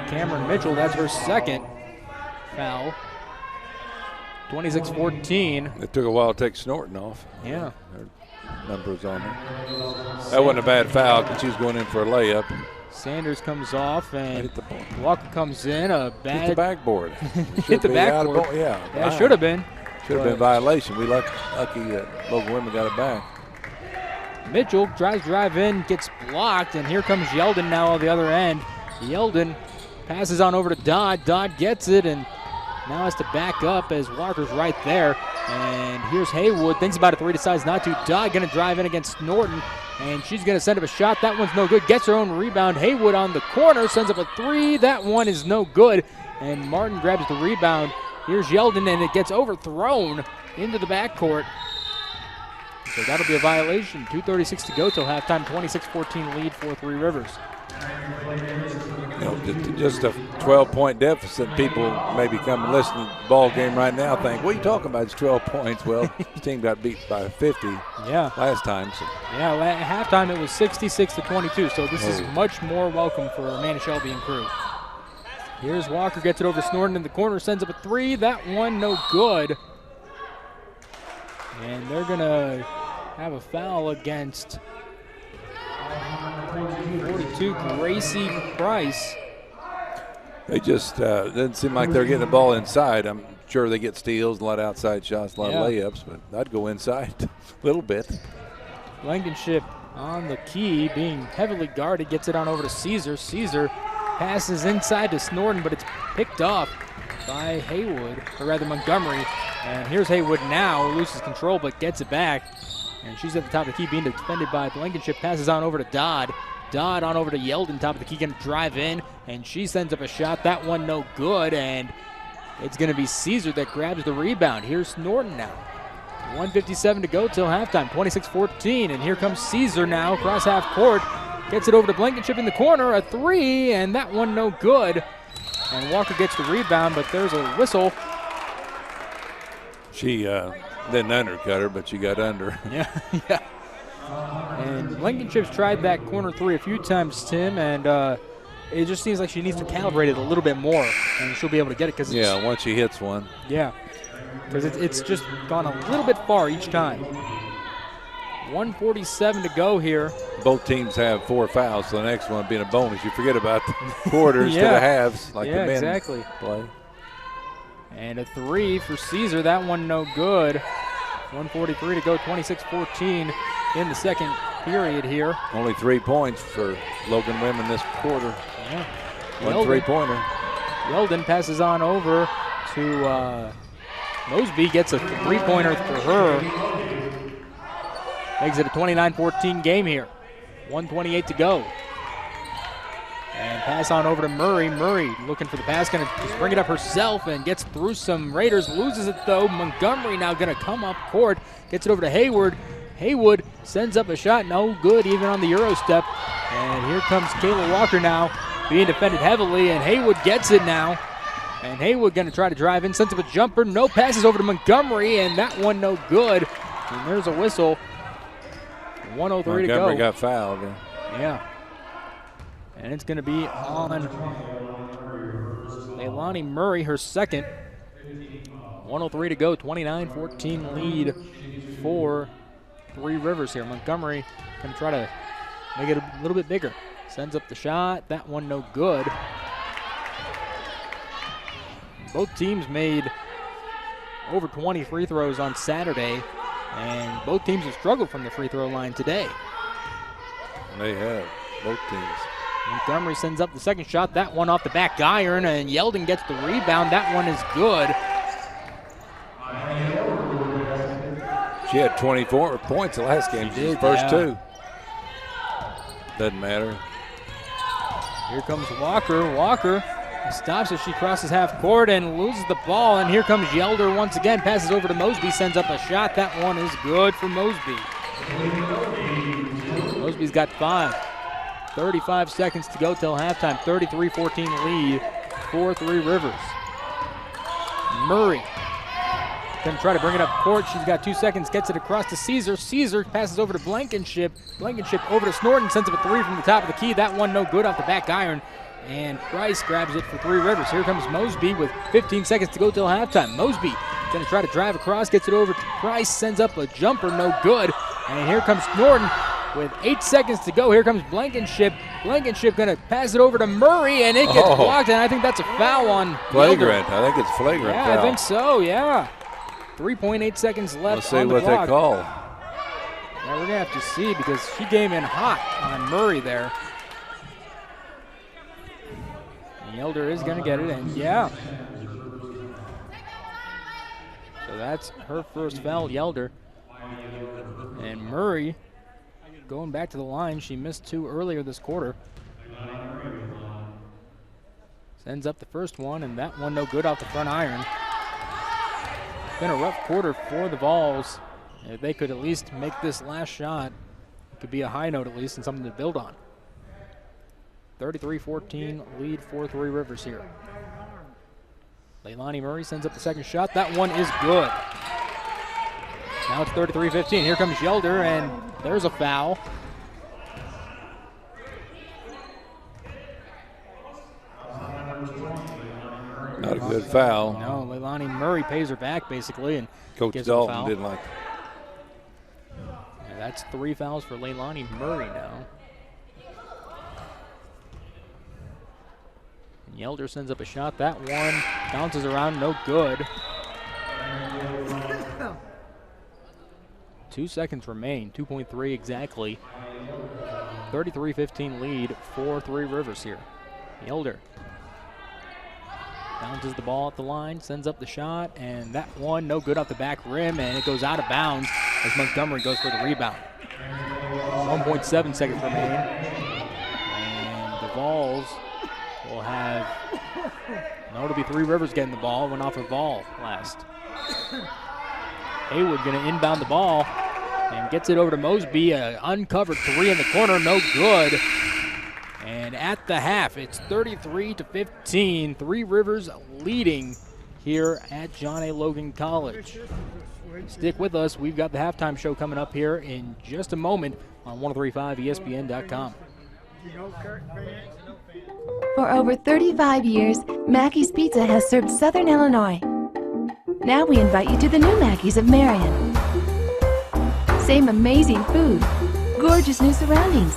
Cameron Mitchell. That's her second foul. 26-14. It took a while to take Snorton off. Yeah. Her numbers on her. That wasn't a bad foul because she was going in for a layup. Sanders comes off and Walker comes in. Hit the backboard. Hit the backboard. Yeah, it should have been. Should have been violation. We lucky that Logan women got it back. Mitchell tries to drive in, gets blocked, and here comes Yeldon now on the other end. Yeldon passes on over to Dodd. Dodd gets it and now has to back up as Walker's right there. And here's Haywood, thinks about a three, decides not to. Dodd gonna drive in against Norton, and she's gonna send up a shot. That one's no good, gets her own rebound. Haywood on the corner, sends up a three. That one is no good, and Martin grabs the rebound. Here's Yeldon, and it gets overthrown into the backcourt. So that'll be a violation. 2:36 to go till halftime, 26-14 lead for Three Rivers. You know, just a 12-point deficit. People maybe come and listen to the ball game right now think, what are you talking about? It's 12 points. Well, the team got beat by 50 last time. So. Yeah, at halftime it was 66-22, so this is much more welcome for Amanda Shelby and crew. Here's Walker, gets it over to Snorton in the corner, sends up a three. That one no good. And they're going to have a foul against 42, Gracie Price. They just doesn't seem like they're getting the ball inside. I'm sure they get steals, a lot of outside shots, a lot of layups, but I'd go inside a little bit. Blankenship on the key, being heavily guarded, gets it on over to Caesar. Caesar passes inside to Snorton, but it's picked off by Haywood, or rather Montgomery. And here's Haywood now, loses control but gets it back. And she's at the top of the key being defended by Blankenship, passes on over to Dodd. Dodd on over to Yeldon, top of the key, going to drive in, and she sends up a shot. That one no good, and it's going to be Caesar that grabs the rebound. Here's Norton now. 1:57 to go till halftime, 26-14, and here comes Caesar now across half court. Gets it over to Blankenship in the corner, a three, and that one no good. And Walker gets the rebound, but there's a whistle. She didn't undercut her, but she got under. Yeah. And Blankenship's tried that corner three a few times, Tim, and it just seems like she needs to calibrate it a little bit more, and she'll be able to get it. Once she hits one. Yeah, because it's just gone a little bit far each time. 1:47 to go here. Both teams have 4 fouls, so the next one being a bonus. You forget about the quarters to the halves, like the men play. And a three for Caesar. That one no good. 1:43 to go, 26-14 in the second period here. Only 3 points for Logan women this quarter. Yeah. One three-pointer. Yeldon passes on over to Mosby, gets a three-pointer for her. Makes it a 29-14 game here. 1:28 to go. And pass on over to Murray. Murray looking for the pass, going to just bring it up herself and gets through some Raiders. Loses it though. Montgomery now going to come up court. Gets it over to Hayward. Haywood sends up a shot. No good even on the Euro step. And here comes Kayla Walker now being defended heavily. And Haywood gets it now. And Haywood going to try to drive in. Sends up a jumper. No, passes over to Montgomery. And that one no good. And there's a whistle. 1:03 to go. Montgomery got fouled. Yeah. And it's going to be on Leilani Murray, her second. 1:03 to go, 29-14 lead for Three Rivers here. Montgomery going to try to make it a little bit bigger. Sends up the shot. That one no good. Both teams made over 20 free throws on Saturday, and both teams have struggled from the free throw line today. They have, both teams. Montgomery sends up the second shot. That one off the back iron, and Yeldon gets the rebound. That one is good. She had 24 points the last game. She did, first two. Doesn't matter. Here comes Walker. Walker stops as she crosses half court and loses the ball. And here comes Yelder once again. Passes over to Mosby. Sends up a shot. That one is good for Mosby. Mosby's got 5. 35 seconds to go till halftime. 33-14 lead for Three Rivers. Murray going to try to bring it up court. She's got 2 seconds. Gets it across to Caesar. Caesar passes over to Blankenship. Blankenship over to Snorton. Sends up a 3 from the top of the key. That one no good off the back iron. And Price grabs it for Three Rivers. Here comes Mosby with 15 seconds to go till halftime. Mosby going to try to drive across. Gets it over to Price. Sends up a jumper. No good. And here comes Snorton with 8 seconds to go. Here comes Blankenship. Blankenship going to pass it over to Murray, and it gets blocked, and I think that's a foul on Flagrant. Yelder. I think it's flagrant yeah, foul. I think so, yeah. 3.8 seconds left Let's see on the what clock. they call. Yeah, we're going to have to see because she came in hot on Murray there. And Yelder is going to get it, and yeah. So that's her first foul, Yelder. And Murray going back to the line. She missed 2 earlier this quarter. Sends up the first one, and that one no good off the front iron. Been a rough quarter for the Vols. If they could at least make this last shot, it could be a high note at least and something to build on. 33-14 lead for Three Rivers here. Leilani Murray sends up the second shot. That one is good. Now it's 33-15. Here comes Yelder, and there's a foul. Not a good foul. No, Leilani Murray pays her back basically, and Coach gives her a Dalton foul. didn't like. Yeah, that's 3 fouls for Leilani Murray now. And Yelder sends up a shot. That one bounces around, no good. 2 seconds remain, 2.3 exactly. 33-15 lead for Three Rivers here. Yelder bounces the ball at the line, sends up the shot, and that one no good off the back rim, and it goes out of bounds as Montgomery goes for the rebound. 1.7 seconds remain, and the Vols will have, no, it'll be Three Rivers getting the ball. Went off a Vol last. Haywood going to inbound the ball and gets it over to Mosby. Uncovered 3 in the corner, no good. And at the half, it's 33-15. Three Rivers leading here at John A. Logan College. Stick with us. We've got the halftime show coming up here in just a moment on 1035ESPN.com. For over 35 years, Mackey's Pizza has served Southern Illinois. Now we invite you to the new Mackey's of Marion. Same amazing food, gorgeous new surroundings.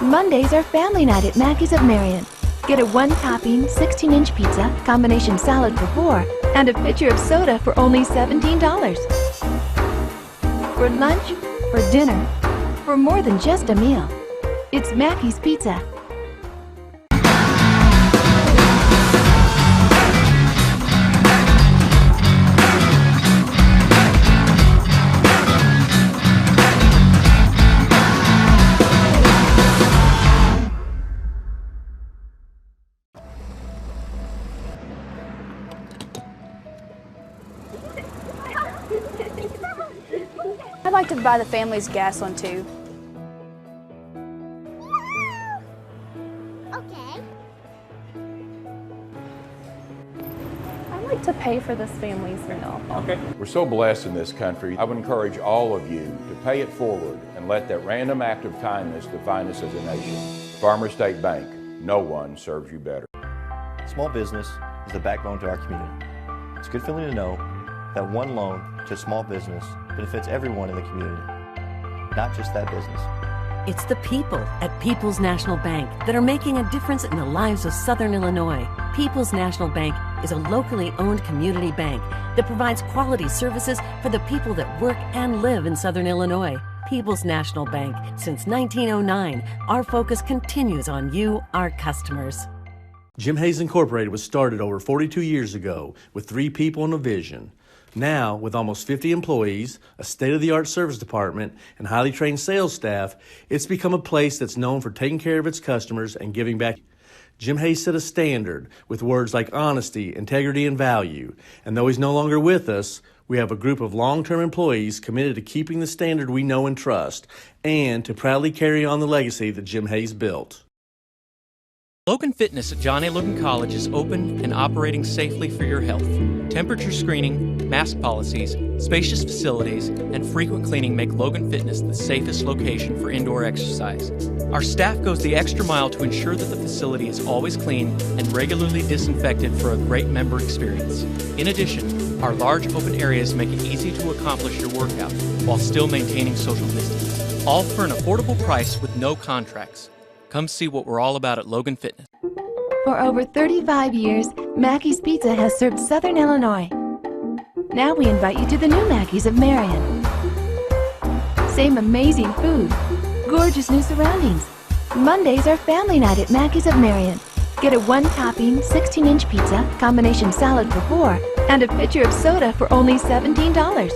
Mondays are family night at Mackey's of Marion. Get a 1-topping, 16-inch pizza, combination salad for 4, and a pitcher of soda for only $17. For lunch, for dinner, for more than just a meal. It's Mackey's Pizza. I'd like to buy the family's gas one too. Okay. I'd like to pay for this family's meal. Okay. We're so blessed in this country. I would encourage all of you to pay it forward and let that random act of kindness define us as a nation. Farmers State Bank, no one serves you better. Small business is the backbone to our community. It's a good feeling to know that one loan to a small business benefits everyone in the community, not just that business. It's the people at People's National Bank that are making a difference in the lives of Southern Illinois. People's National Bank is a locally owned community bank that provides quality services for the people that work and live in Southern Illinois. People's National Bank. Since 1909, our focus continues on you, our customers. Jim Hayes Incorporated was started over 42 years ago with 3 people and a vision. Now, with almost 50 employees, a state-of-the-art service department, and highly trained sales staff, it's become a place that's known for taking care of its customers and giving back. Jim Hayes set a standard with words like honesty, integrity, and value. And though he's no longer with us, we have a group of long-term employees committed to keeping the standard we know and trust, and to proudly carry on the legacy that Jim Hayes built. Logan Fitness at John A. Logan College is open and operating safely for your health. Temperature screening, mask policies, spacious facilities, and frequent cleaning make Logan Fitness the safest location for indoor exercise. Our staff goes the extra mile to ensure that the facility is always clean and regularly disinfected for a great member experience. In addition, our large open areas make it easy to accomplish your workout while still maintaining social distance. All for an affordable price with no contracts. Come see what we're all about at Logan Fitness. For over 35 years, Mackey's Pizza has served Southern Illinois. Now we invite you to the new Mackey's of Marion. Same amazing food, gorgeous new surroundings. Mondays are family night at Mackey's of Marion. Get a one-topping, 16-inch pizza, combination salad for $4, and a pitcher of soda for only $17.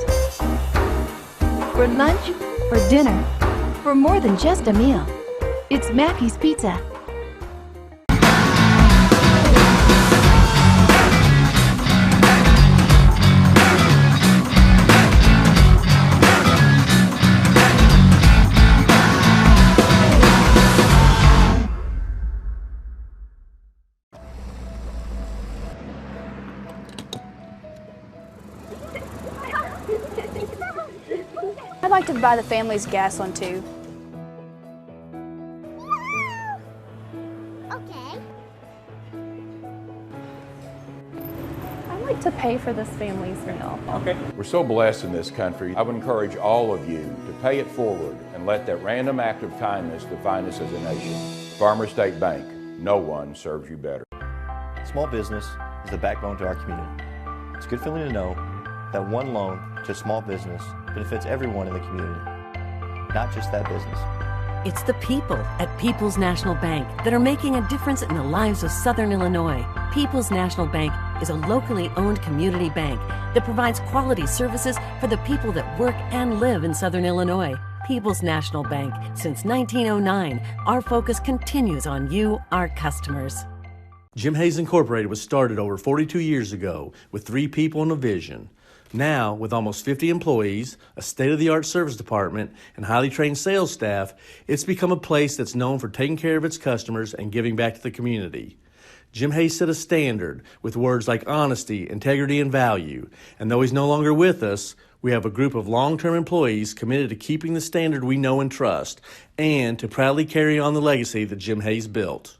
For lunch, for dinner, for more than just a meal. It's Mackey's Pizza. I'd like to buy the family's gas one too. To pay for this family's meal. Okay. We're so blessed in this country. I would encourage all of you to pay it forward and let that random act of kindness define us as a nation. Farmers State Bank, no one serves you better. Small business is the backbone to our community. It's a good feeling to know that one loan to a small business benefits everyone in the community, not just that business. It's the people at People's National Bank that are making a difference in the lives of Southern Illinois. People's National Bank is a locally owned community bank that provides quality services for the people that work and live in Southern Illinois. People's National Bank. Since 1909, our focus continues on you, our customers. Jim Hayes Incorporated was started over 42 years ago with 3 people and a vision. Now, with almost 50 employees, a state-of-the-art service department, and highly trained sales staff, it's become a place that's known for taking care of its customers and giving back to the community. Jim Hayes set a standard with words like honesty, integrity, and value. And though he's no longer with us, we have a group of long-term employees committed to keeping the standard we know and trust, and to proudly carry on the legacy that Jim Hayes built.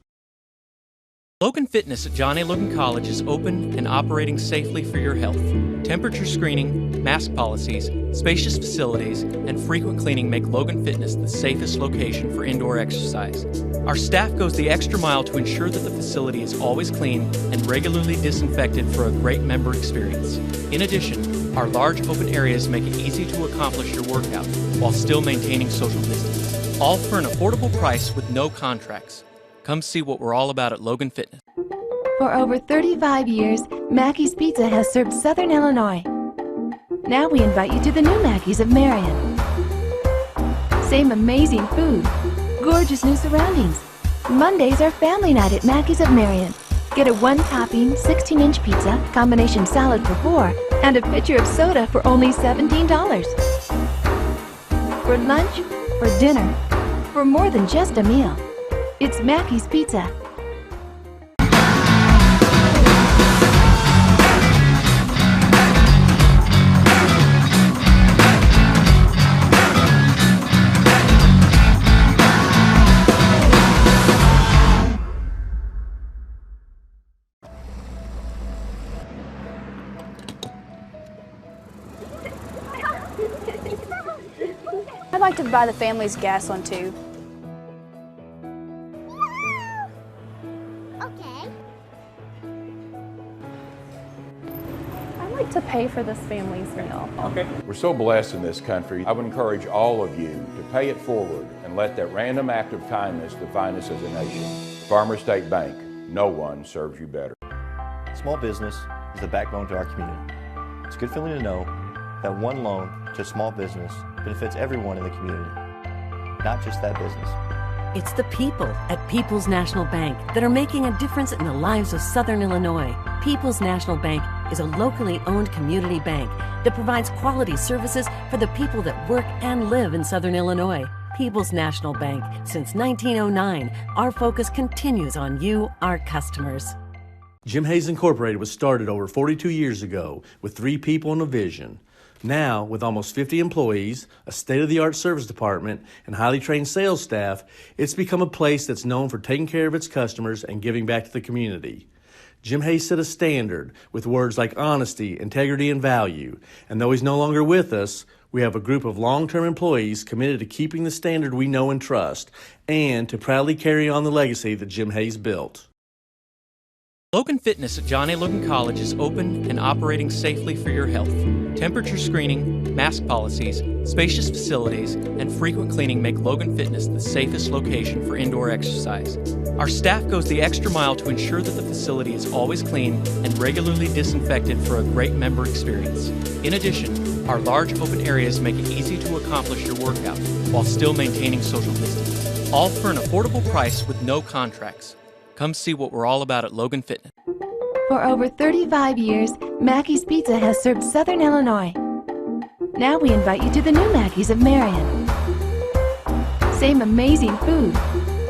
Logan Fitness at John A. Logan College is open and operating safely for your health. Temperature screening, mask policies, spacious facilities, and frequent cleaning make Logan Fitness the safest location for indoor exercise. Our staff goes the extra mile to ensure that the facility is always clean and regularly disinfected for a great member experience. In addition, our large open areas make it easy to accomplish your workout while still maintaining social distance. All for an affordable price with no contracts. Come see what we're all about at Logan Fitness. For over 35 years, Mackey's Pizza has served Southern Illinois. Now we invite you to the new Mackey's of Marion. Same amazing food, gorgeous new surroundings. Mondays are family night at Mackey's of Marion. Get a one-topping, 16-inch pizza, combination salad for $4, and a pitcher of soda for only $17. For lunch, for dinner, for more than just a meal. It's Mackey's Pizza. to buy the family's gas on too. Okay. I'd like to pay for this family's meal. Okay. We're so blessed in this country. I would encourage all of you to pay it forward and let that random act of kindness define us as a nation. Farmer State Bank, no one serves you better. Small business is the backbone to our community. It's a good feeling to know that one loan to a small business benefits everyone in the community, not just that business. It's the people at People's National Bank that are making a difference in the lives of Southern Illinois. People's National Bank is a locally owned community bank that provides quality services for the people that work and live in Southern Illinois. People's National Bank. Since 1909, our focus continues on you, our customers. Jim Hayes Incorporated was started over 42 years ago with 3 people and a vision. Now, with almost 50 employees, a state-of-the-art service department, and highly trained sales staff, it's become a place that's known for taking care of its customers and giving back to the community. Jim Hayes set a standard with words like honesty, integrity, and value. And though he's no longer with us, we have a group of long-term employees committed to keeping the standard we know and trust, and to proudly carry on the legacy that Jim Hayes built. Logan Fitness at John A. Logan College is open and operating safely for your health. Temperature screening, mask policies, spacious facilities, and frequent cleaning make Logan Fitness the safest location for indoor exercise. Our staff goes the extra mile to ensure that the facility is always clean and regularly disinfected for a great member experience. In addition, our large open areas make it easy to accomplish your workout while still maintaining social distance. All for an affordable price with no contracts. Come see what we're all about at Logan Fitness. For over 35 years, Mackey's Pizza has served Southern Illinois. Now we invite you to the new Mackey's of Marion. Same amazing food,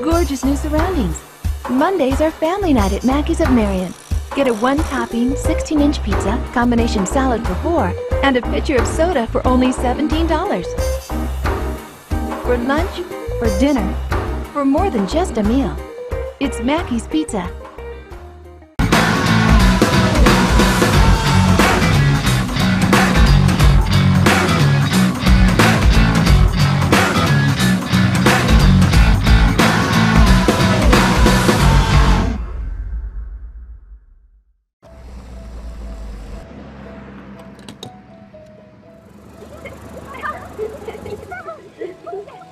gorgeous new surroundings. Mondays are family night at Mackey's of Marion. Get a one-topping, 16-inch pizza, combination salad for $4, and a pitcher of soda for only $17. For lunch, for dinner, for more than just a meal. It's Mackey's Pizza.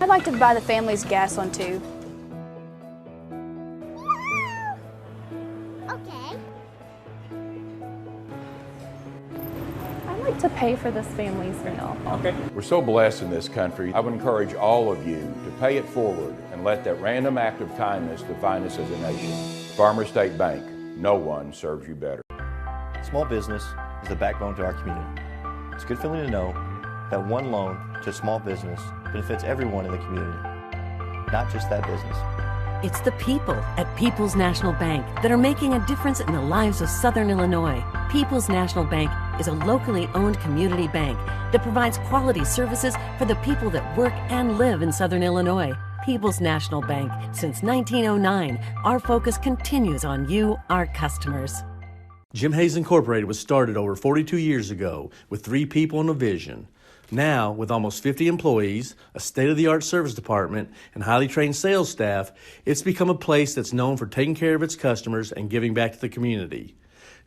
I'd like to buy the family's gas on too. Okay. I'd like to pay for this family's meal. Okay. We're so blessed in this country. I would encourage all of you to pay it forward and let that random act of kindness define us as a nation. Farmer State Bank, no one serves you better. Small business is the backbone to our community. It's a good feeling to know that one loan to a small business benefits everyone in the community, not just that business. It's the people at People's National Bank that are making a difference in the lives of Southern Illinois. People's National Bank is a locally owned community bank that provides quality services for the people that work and live in Southern Illinois. People's National Bank. Since 1909, our focus continues on you, our customers. Jim Hayes Incorporated was started over 42 years ago with 3 people and a vision. Now, with almost 50 employees, a state-of-the-art service department, and highly trained sales staff, it's become a place that's known for taking care of its customers and giving back to the community.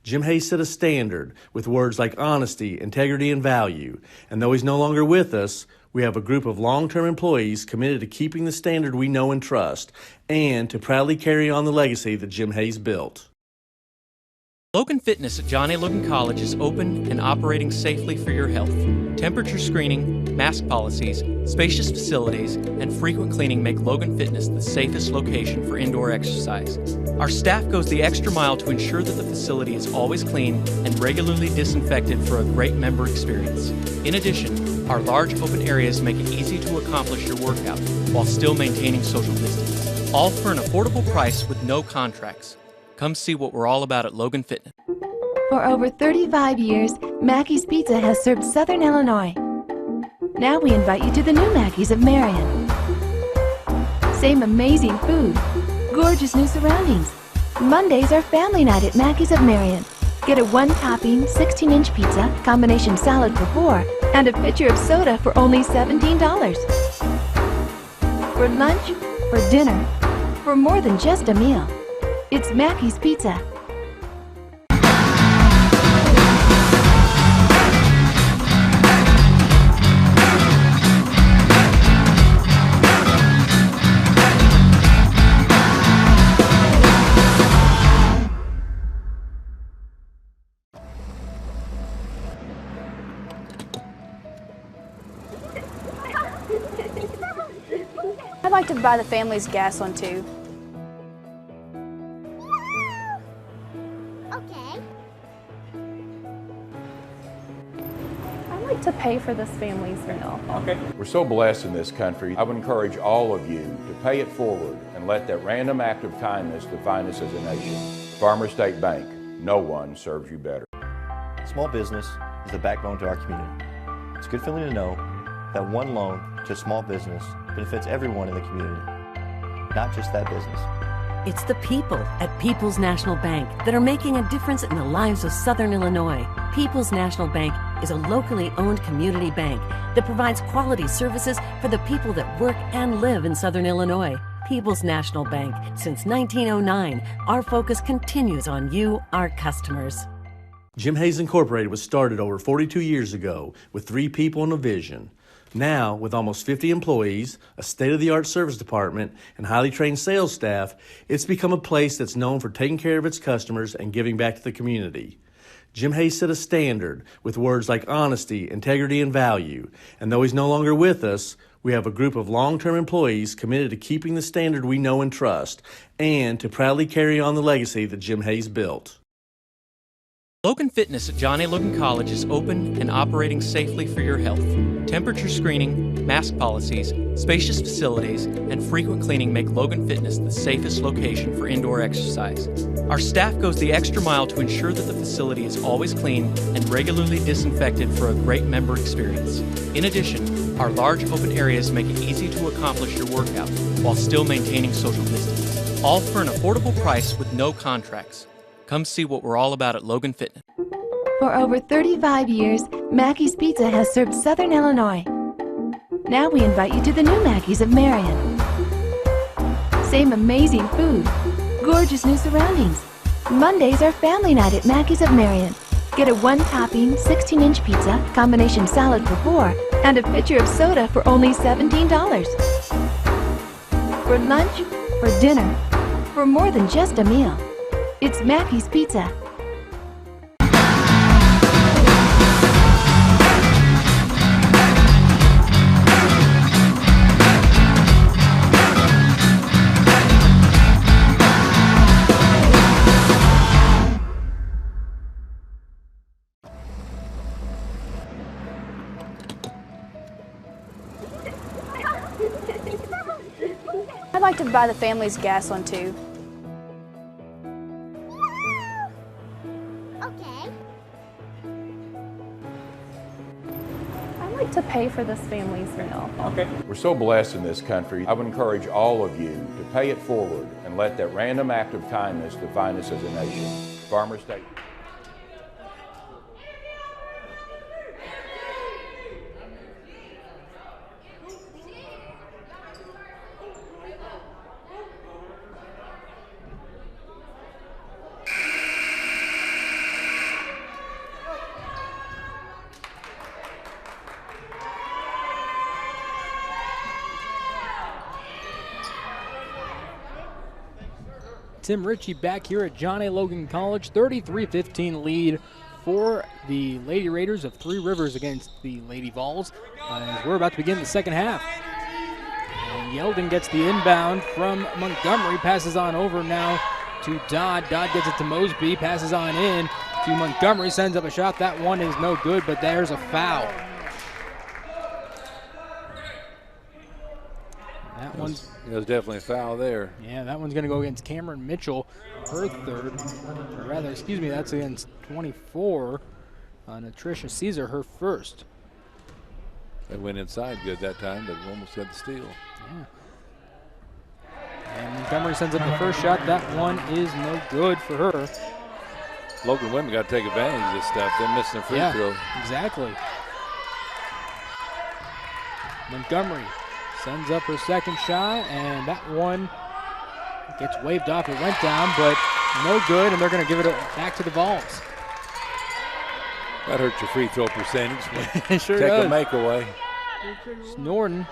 Jim Hayes set a standard with words like honesty, integrity, and value. And though he's no longer with us, we have a group of long-term employees committed to keeping the standard we know and trust, and to proudly carry on the legacy that Jim Hayes built. Logan Fitness at John A. Logan College is open and operating safely for your health. Temperature screening, mask policies, spacious facilities, and frequent cleaning make Logan Fitness the safest location for indoor exercise. Our staff goes the extra mile to ensure that the facility is always clean and regularly disinfected for a great member experience. In addition, our large open areas make it easy to accomplish your workout while still maintaining social distance. All for an affordable price with no contracts. Come see what we're all about at Logan Fitness. For over 35 years, Mackey's Pizza has served Southern Illinois. Now we invite you to the new Mackey's of Marion. Same amazing food, gorgeous new surroundings. Mondays are family night at Mackey's of Marion. Get a one-topping, 16-inch pizza, combination salad for $4, and a pitcher of soda for only $17. For lunch, for dinner, for more than just a meal. It's Mackey's Pizza. I'd like to buy the family's gas one too. Okay. I'd like to pay for this family's meal. Okay. We're so blessed in this country. I would encourage all of you to pay it forward and let that random act of kindness define us as a nation. Farmer State Bank, no one serves you better. Small business is the backbone to our community. It's a good feeling to know that one loan to a small business benefits everyone in the community, not just that business. It's the people at People's National Bank that are making a difference in the lives of Southern Illinois. People's National Bank is a locally owned community bank that provides quality services for the people that work and live in Southern Illinois. People's National Bank. Since 1909, our focus continues on you, our customers. Jim Hayes Incorporated was started over 42 years ago with 3 people and a vision. Now, with almost 50 employees, a state-of-the-art service department, and highly trained sales staff, it's become a place that's known for taking care of its customers and giving back to the community. Jim Hayes set a standard with words like honesty, integrity, and value. And though he's no longer with us, we have a group of long-term employees committed to keeping the standard we know and trust, and to proudly carry on the legacy that Jim Hayes built. Logan Fitness at John A. Logan College is open and operating safely for your health. Temperature screening, mask policies, spacious facilities, and frequent cleaning make Logan Fitness the safest location for indoor exercise. Our staff goes the extra mile to ensure that the facility is always clean and regularly disinfected for a great member experience. In addition, our large open areas make it easy to accomplish your workout while still maintaining social distance. All for an affordable price with no contracts. Come see what we're all about at Logan Fitness. For over 35 years, Mackey's Pizza has served Southern Illinois. Now we invite you to the new Mackey's of Marion. Same amazing food, gorgeous new surroundings. Mondays are family night at Mackey's of Marion. Get a one-topping, 16-inch pizza, combination salad for $4, and a pitcher of soda for only $17. For lunch, for dinner, for more than just a meal. It's Mackey's Pizza. I'd like to buy the family's gas one too. Okay. I'd like to pay for this family's meal. Okay. We're so blessed in this country. I would encourage all of you to pay it forward and let that random act of kindness define us as a nation. Farmer State. Tim Ritchie back here at John A. Logan College. 33-15 lead for the Lady Raiders of Three Rivers against the Lady Vols as we're about to begin the second half. And Yeldon gets the inbound from Montgomery, passes on over now to Dodd. Dodd gets it to Mosby, passes on in to Montgomery, sends up a shot. That one is no good, but there's a foul. That one's... There's definitely a foul there. Yeah, that one's going to go against Cameron Mitchell, her third. Or rather, excuse me, that's against 24. Natricia Caesar, her first. They went inside good that time, but almost got the steal. Yeah. And Montgomery sends up the first shot. That one is no good for her. Logan women got to take advantage of this stuff. They're missing a free throw. Exactly. Montgomery sends up her second shot, and that one gets waved off. It went down, but no good, and they're going to give it back to the Vols. That hurts your free throw percentage. It sure Take does. a make away. Snorton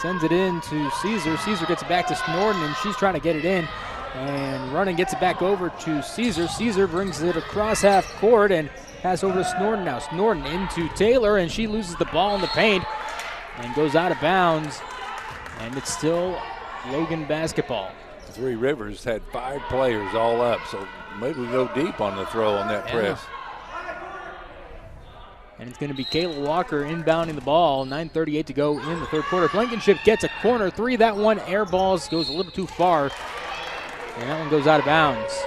sends it in to Caesar. Caesar gets it back to Snorton, and she's trying to get it in. And running gets it back over to Caesar. Caesar brings it across half court and pass over to Snorton now. Snorton into Taylor, and she loses the ball in the paint and goes out of bounds. And it's still Logan basketball. Three Rivers had 5 players all up, so maybe we go deep on the throw on that press. And it's going to be Kayla Walker inbounding the ball. 9:38 to go in the third quarter. Blankenship gets a corner three. That one air balls, goes a little too far. And that one goes out of bounds.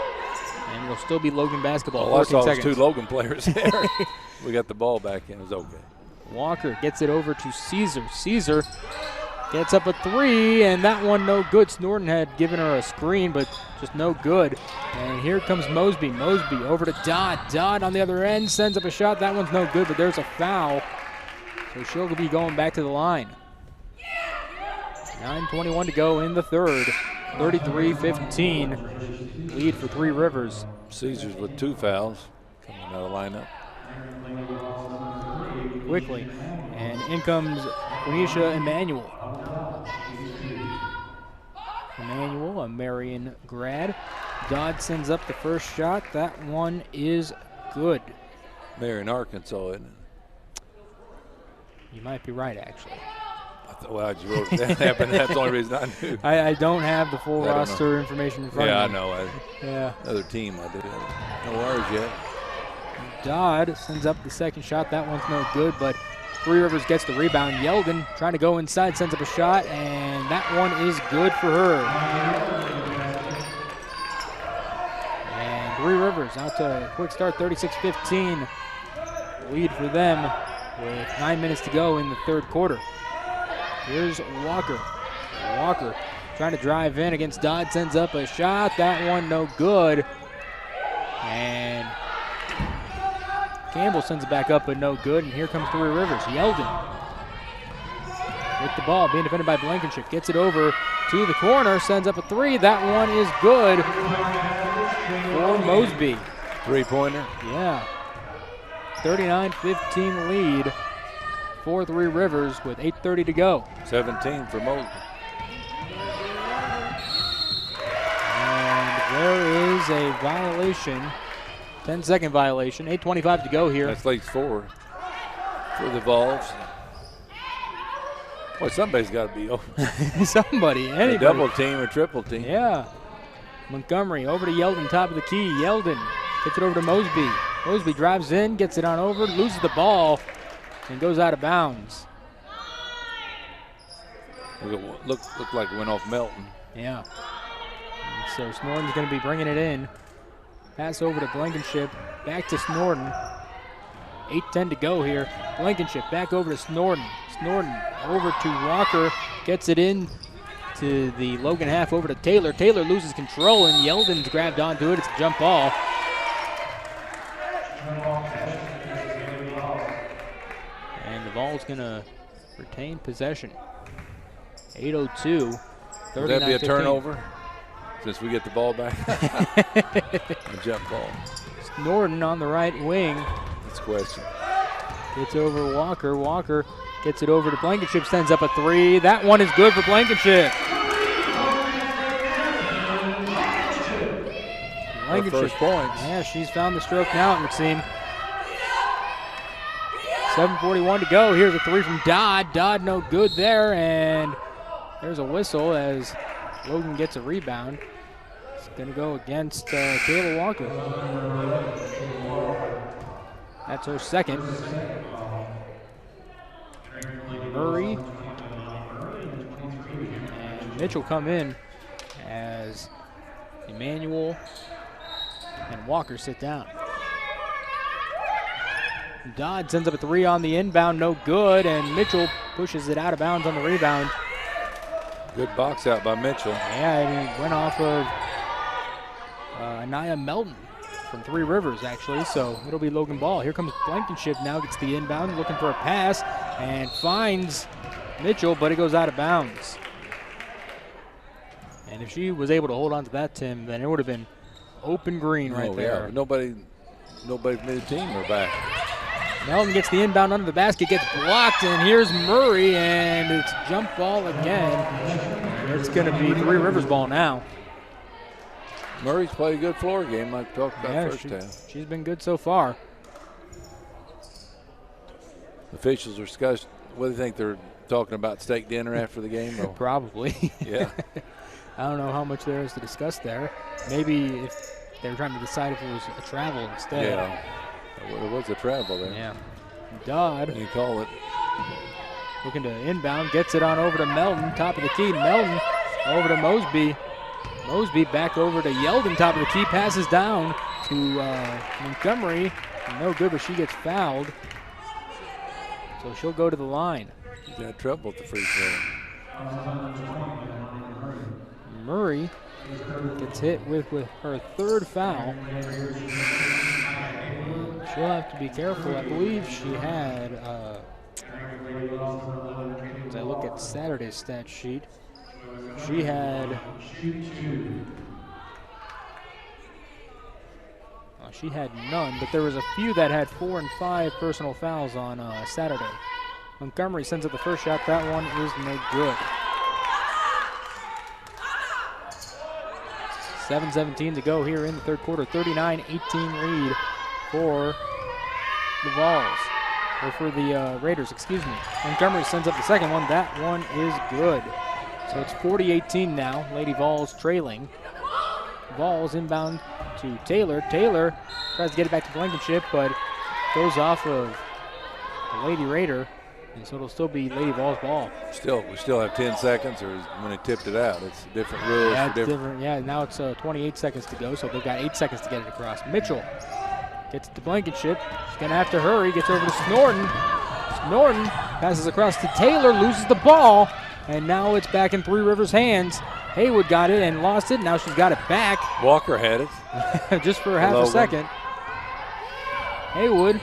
And will still be Logan basketball. Well, I 14 saw seconds. 2 Logan players there. We got the ball back in. It was okay. Walker gets it over to Caesar. Caesar gets up a three, and that one no good. Snorton had given her a screen, but just no good. And here comes Mosby. Mosby over to Dodd. Dodd on the other end sends up a shot. That one's no good, but there's a foul. So she'll be going back to the line. 9:21 to go in the third. 33-15. Lead for Three Rivers. Caesars with 2 fouls coming out of the lineup. Quickly. And in comes Quenisha Emanuel. Emanuel, a Marion grad. Dodd sends up the first shot. That one is good. Marion, Arkansas, isn't it? You might be right, actually. Well, I just wrote it down, but that's the only reason I knew. I don't have the full roster information in front of me. Yeah, I know. Yeah. Another team I did. No worries yet. Dodd sends up the second shot. That one's no good, but Three Rivers gets the rebound. Yeldon trying to go inside, sends up a shot, and that one is good for her. And Three Rivers out to a quick start, 36-15. Lead for them with 9 minutes to go in the third quarter. Here's Walker. Walker trying to drive in against Dodd, sends up a shot. That one no good. And Campbell sends it back up, but no good. And here comes Three Rivers. Yeldon with the ball, being defended by Blankenship. Gets it over to the corner, sends up a three. That one is good for Mosby. 3-pointer? Yeah. 39-15 lead for Three Rivers with 8:30 to go. 17 for Mosby. And there is a violation. 10-second violation. 8:25 to go here. That's late 4 for the Vols. Boy, somebody's got to be open. Somebody, anybody. A double team or triple team. Yeah. Montgomery over to Yeldon, top of the key. Yeldon gets it over to Mosby. Mosby drives in, gets it on over, loses the ball, and goes out of bounds. Looked like it went off Melton. Yeah. And so Snorton's going to be bringing it in. Pass over to Blankenship, back to Snorton. 8:10 to go here. Blankenship back over to Snorton. Snorton over to Walker, gets it in to the Logan half over to Taylor. Taylor loses control, and Yeldon's grabbed onto it. It's a jump ball. And the Vols going to retain possession. 8:02. Would that be a turnover since we get the ball back? A jump ball. Snorton on the right wing. That's a question. Gets over Walker. Walker gets it over to Blankenship, sends up a three. That one is good for Blankenship. Her first points. Yeah, she's found the stroke now, it would seem. 7:41 to go. Here's a three from Dodd. Dodd no good there, and there's a whistle as Logan gets a rebound. It's going to go against Kayla Walker. That's her second. Murray and Mitchell come in as Emanuel and Walker sit down. Dodd sends up a three on the inbound, no good, and Mitchell pushes it out of bounds on the rebound. Good box out by Mitchell. Yeah, and he went off of Anaya Melton from Three Rivers, actually, so it'll be Logan ball. Here comes Blankenship now, gets the inbound, looking for a pass, and finds Mitchell, but it goes out of bounds. And if she was able to hold on to that, Tim, then it would have been open green right there. Yeah, nobody from the team are back. Melton gets the inbound under the basket, gets blocked, and here's Murray, and it's jump ball again. It's going to be Three Rivers ball now. Murray's played a good floor game like we talked about first half. She's been good so far. Officials are discussing, what do you think they're talking about, steak dinner after the game? Or? Probably. Yeah. I don't know how much there is to discuss there. Maybe if they were trying to decide if it was a travel instead. Yeah. It was a travel there. Yeah. Dodd. You call it. Looking to inbound, gets it on over to Melton, top of the key. Melton over to Mosby. Mosby back over to Yeldon, top of the key. Passes down to Montgomery. No good, but she gets fouled. So she'll go to the line. She's had trouble with the free throw. Murray gets hit with her third foul. She'll have to be careful. I believe she had, as I look at Saturday's stat sheet, she had none, but there was a few that had 4 and 5 personal fouls on Saturday. Montgomery sends up the first shot. That one is no good. 7:17 to go here in the third quarter. 39-18 lead for the Vols, or for the Raiders, excuse me. Montgomery sends up the second one. That one is good. So it's 40-18 now. Lady Vols trailing. Vols inbound to Taylor. Taylor tries to get it back to Blankenship, but goes off of the Lady Raider, and so it'll still be Lady Vols ball. We still have 10 seconds, or when they tipped it out. It's different rules. Yeah, it's different. Yeah, now it's 28 seconds to go, so they've got 8 seconds to get it across. Mitchell gets it to Blankenship. She's going to have to hurry. Gets over to Snorton. Snorton passes across to Taylor, loses the ball, and now it's back in Three Rivers' hands. Haywood got it and lost it. Now she's got it back. Walker had it. Just for half a second. Haywood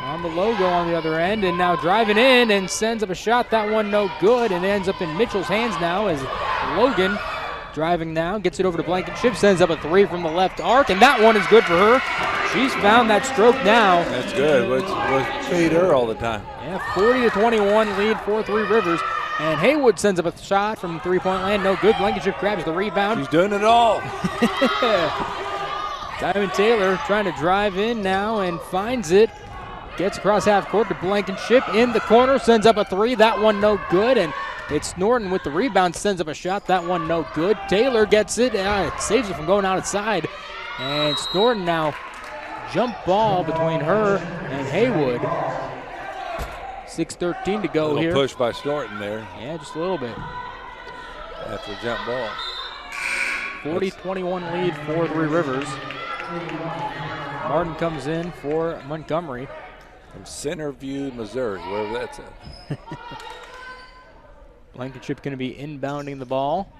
on the logo on the other end, and now driving in and sends up a shot. That one no good, and it ends up in Mitchell's hands now as Logan driving now, gets it over to Blankenship, sends up a three from the left arc, and that one is good for her. She's found that stroke now. That's good. We'll feed her all the time. Yeah, 40-21 lead for Three Rivers. And Haywood sends up a shot from three-point land. No good. Blankenship grabs the rebound. She's doing it all. Diamond Taylor trying to drive in now and finds it. Gets across half court to Blankenship in the corner. Sends up a three. That one no good. And it's Norton with the rebound. Sends up a shot. That one no good. Taylor gets it. It saves it from going outside. And Norton now jump ball between her and Haywood. 6:13 to go here. Push by Snorton there. Yeah, just a little bit. After the jump ball. 40-21 lead for Three Rivers. Martin comes in for Montgomery. From Centerview, Missouri, wherever that's at. Blankenship going to be inbounding the ball.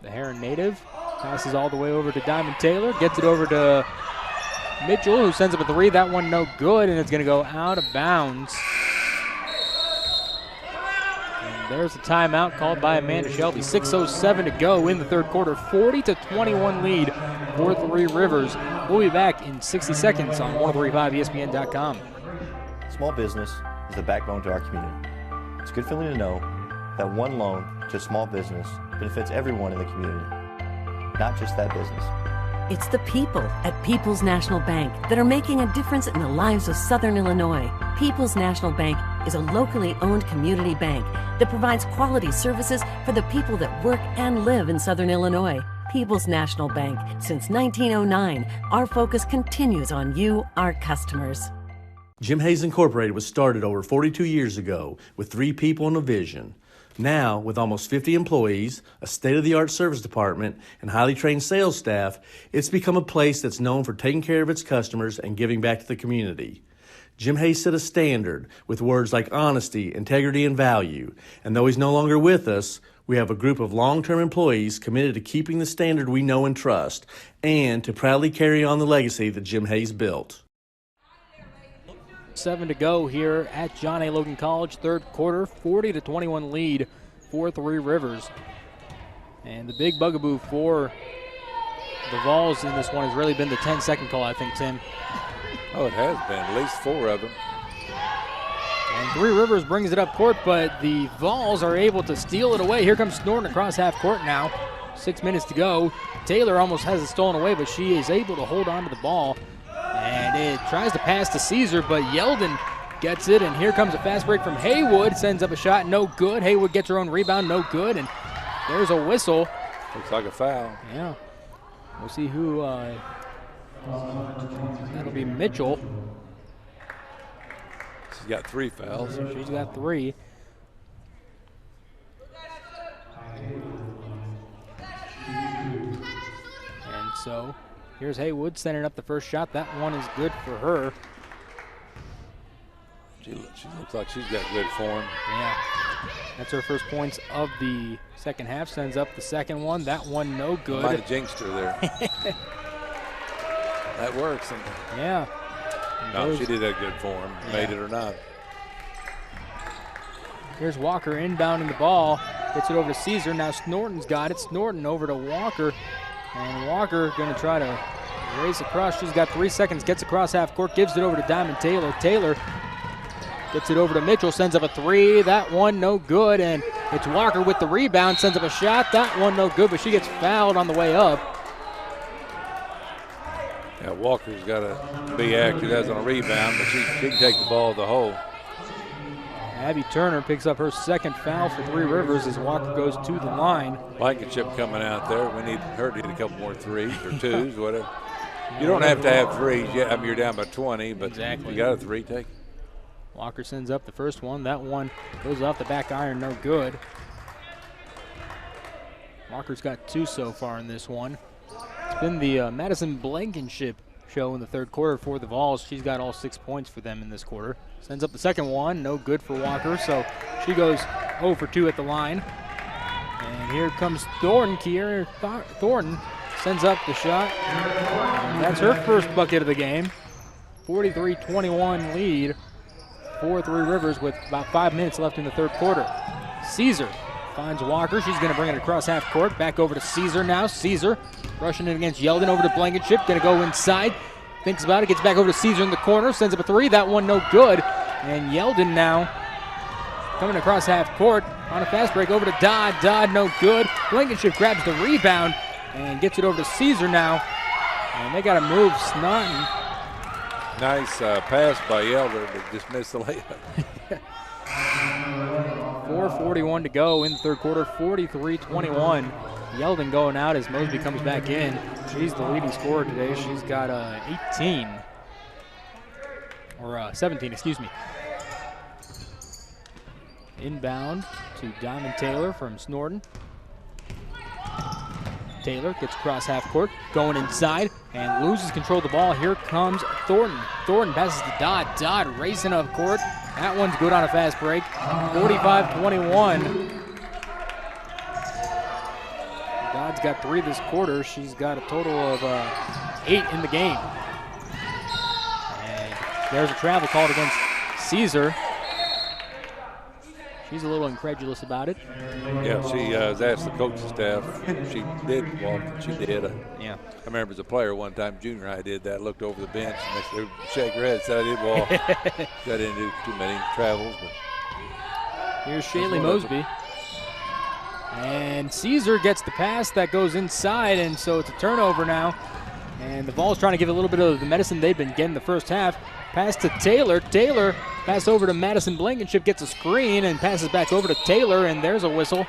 The Heron native passes all the way over to Diamond Taylor. Gets it over to Mitchell, who sends up a three. That one no good, and it's going to go out of bounds. And there's a timeout called by Amanda Shelby. 6:07 to go in the third quarter. 40-21 lead for Three Rivers. We'll be back in 60 seconds on 1035ESPN.com. Small business is the backbone to our community. It's a good feeling to know that one loan to a small business benefits everyone in the community, not just that business. It's the people at People's National Bank that are making a difference in the lives of Southern Illinois. People's National Bank is a locally owned community bank that provides quality services for the people that work and live in Southern Illinois. People's National Bank. Since 1909, our focus continues on you, our customers. Jim Hayes Incorporated was started over 42 years ago with 3 people and a vision. Now, with almost 50 employees, a state-of-the-art service department, and highly trained sales staff, it's become a place that's known for taking care of its customers and giving back to the community. Jim Hayes set a standard with words like honesty, integrity, and value. And though he's no longer with us, we have a group of long-term employees committed to keeping the standard we know and trust, and to proudly carry on the legacy that Jim Hayes built. 4:07 to go here at John A. Logan College. Third quarter, 40-21 lead for Three Rivers. And the big bugaboo for the Vols in this one has really been the 10-second call, I think, Tim. Oh, it has been, at least 4 of them. And Three Rivers brings it up court, but the Vols are able to steal it away. Here comes Snorton across half court now. 6 minutes to go. Taylor almost has it stolen away, but she is able to hold on to the ball. And it tries to pass to Caesar, but Yeldon gets it, and here comes a fast break from Haywood. Sends up a shot, no good. Haywood gets her own rebound, no good, and there's a whistle. Looks like a foul. Yeah. We'll see who, that'll be Mitchell. She's got 3 fouls. She's got 3. And so here's Haywood sending up the first shot. That one is good for her. She looks like she's got good form. Yeah. That's her first points of the second half. Sends up the second one. That one no good. Might have jinxed her there. That works. Yeah. No, she did have good form. Yeah. Made it or not. Here's Walker inbounding the ball. Gets it over to Caesar. Now Snorton's got it. Snorton over to Walker. And Walker going to try to race across. She's got 3 seconds. Gets across half court. Gives it over to Diamond Taylor. Taylor gets it over to Mitchell. Sends up a 3. That one no good. And it's Walker with the rebound. Sends up a shot. That one no good, but she gets fouled on the way up. Yeah, Walker's got to be active as on a rebound, but she can take the ball to the hole. Abby Turner picks up her second foul for Three Rivers as Walker goes to the line. Blankenship coming out there. We need her to hit a couple more 3s or 2s, whatever. You don't have to have 3s. Yeah, I mean, you're down by 20, but exactly. You got a 3, take it. Walker sends up the first one. That one goes off the back iron, no good. Walker's got 2 so far in this one. It's been the Madison Blankenship show in the third quarter for the Vols. She's got all 6 points for them in this quarter. Sends up the second one, no good for Walker, so she goes 0 for 2 at the line. And here comes Thornton. Kiera Thornton sends up the shot. And that's her first bucket of the game. 43-21 lead for Three Rivers with about 5 minutes left in the third quarter. Caesar finds Walker. She's going to bring it across half court. Back over to Caesar now. Caesar rushing it against Yeldon over to Blankenship. Going to go inside. Thinks about it. Gets back over to Caesar in the corner. Sends up a 3. That one no good. And Yeldon now coming across half court on a fast break over to Dodd. Dodd no good. Blankenship grabs the rebound and gets it over to Caesar now. And they got to move Snodden. Nice pass by Yeldon, but just missed the layup. 4:41 to go in the third quarter, 43-21. Yeldon going out as Mosby comes back in. She's the leading scorer today. She's got 18, or 17, excuse me. Inbound to Diamond Taylor from Snorton. Taylor gets across half court, going inside, and loses control of the ball. Here comes Thornton. Thornton passes to Dodd. Dodd racing up court. That one's good on a fast break. 45-21. Dodd's got 3 this quarter. She's got a total of 8 in the game. And there's a travel called against Caesar. She's a little incredulous about it. Yeah, she has asked the coaching staff. She did walk. She did. Yeah. I remember as a player one time, junior high, did that. Looked over the bench and they shake her head. Said I did walk. I didn't do too many travels. But here's Shaylee Mosby. And Caesar gets the pass that goes inside, and so it's a turnover now. And the Vols trying to give a little bit of the medicine they've been getting the first half. Pass to Taylor. Taylor pass over to Madison Blankenship, gets a screen and passes back over to Taylor, and there's a whistle.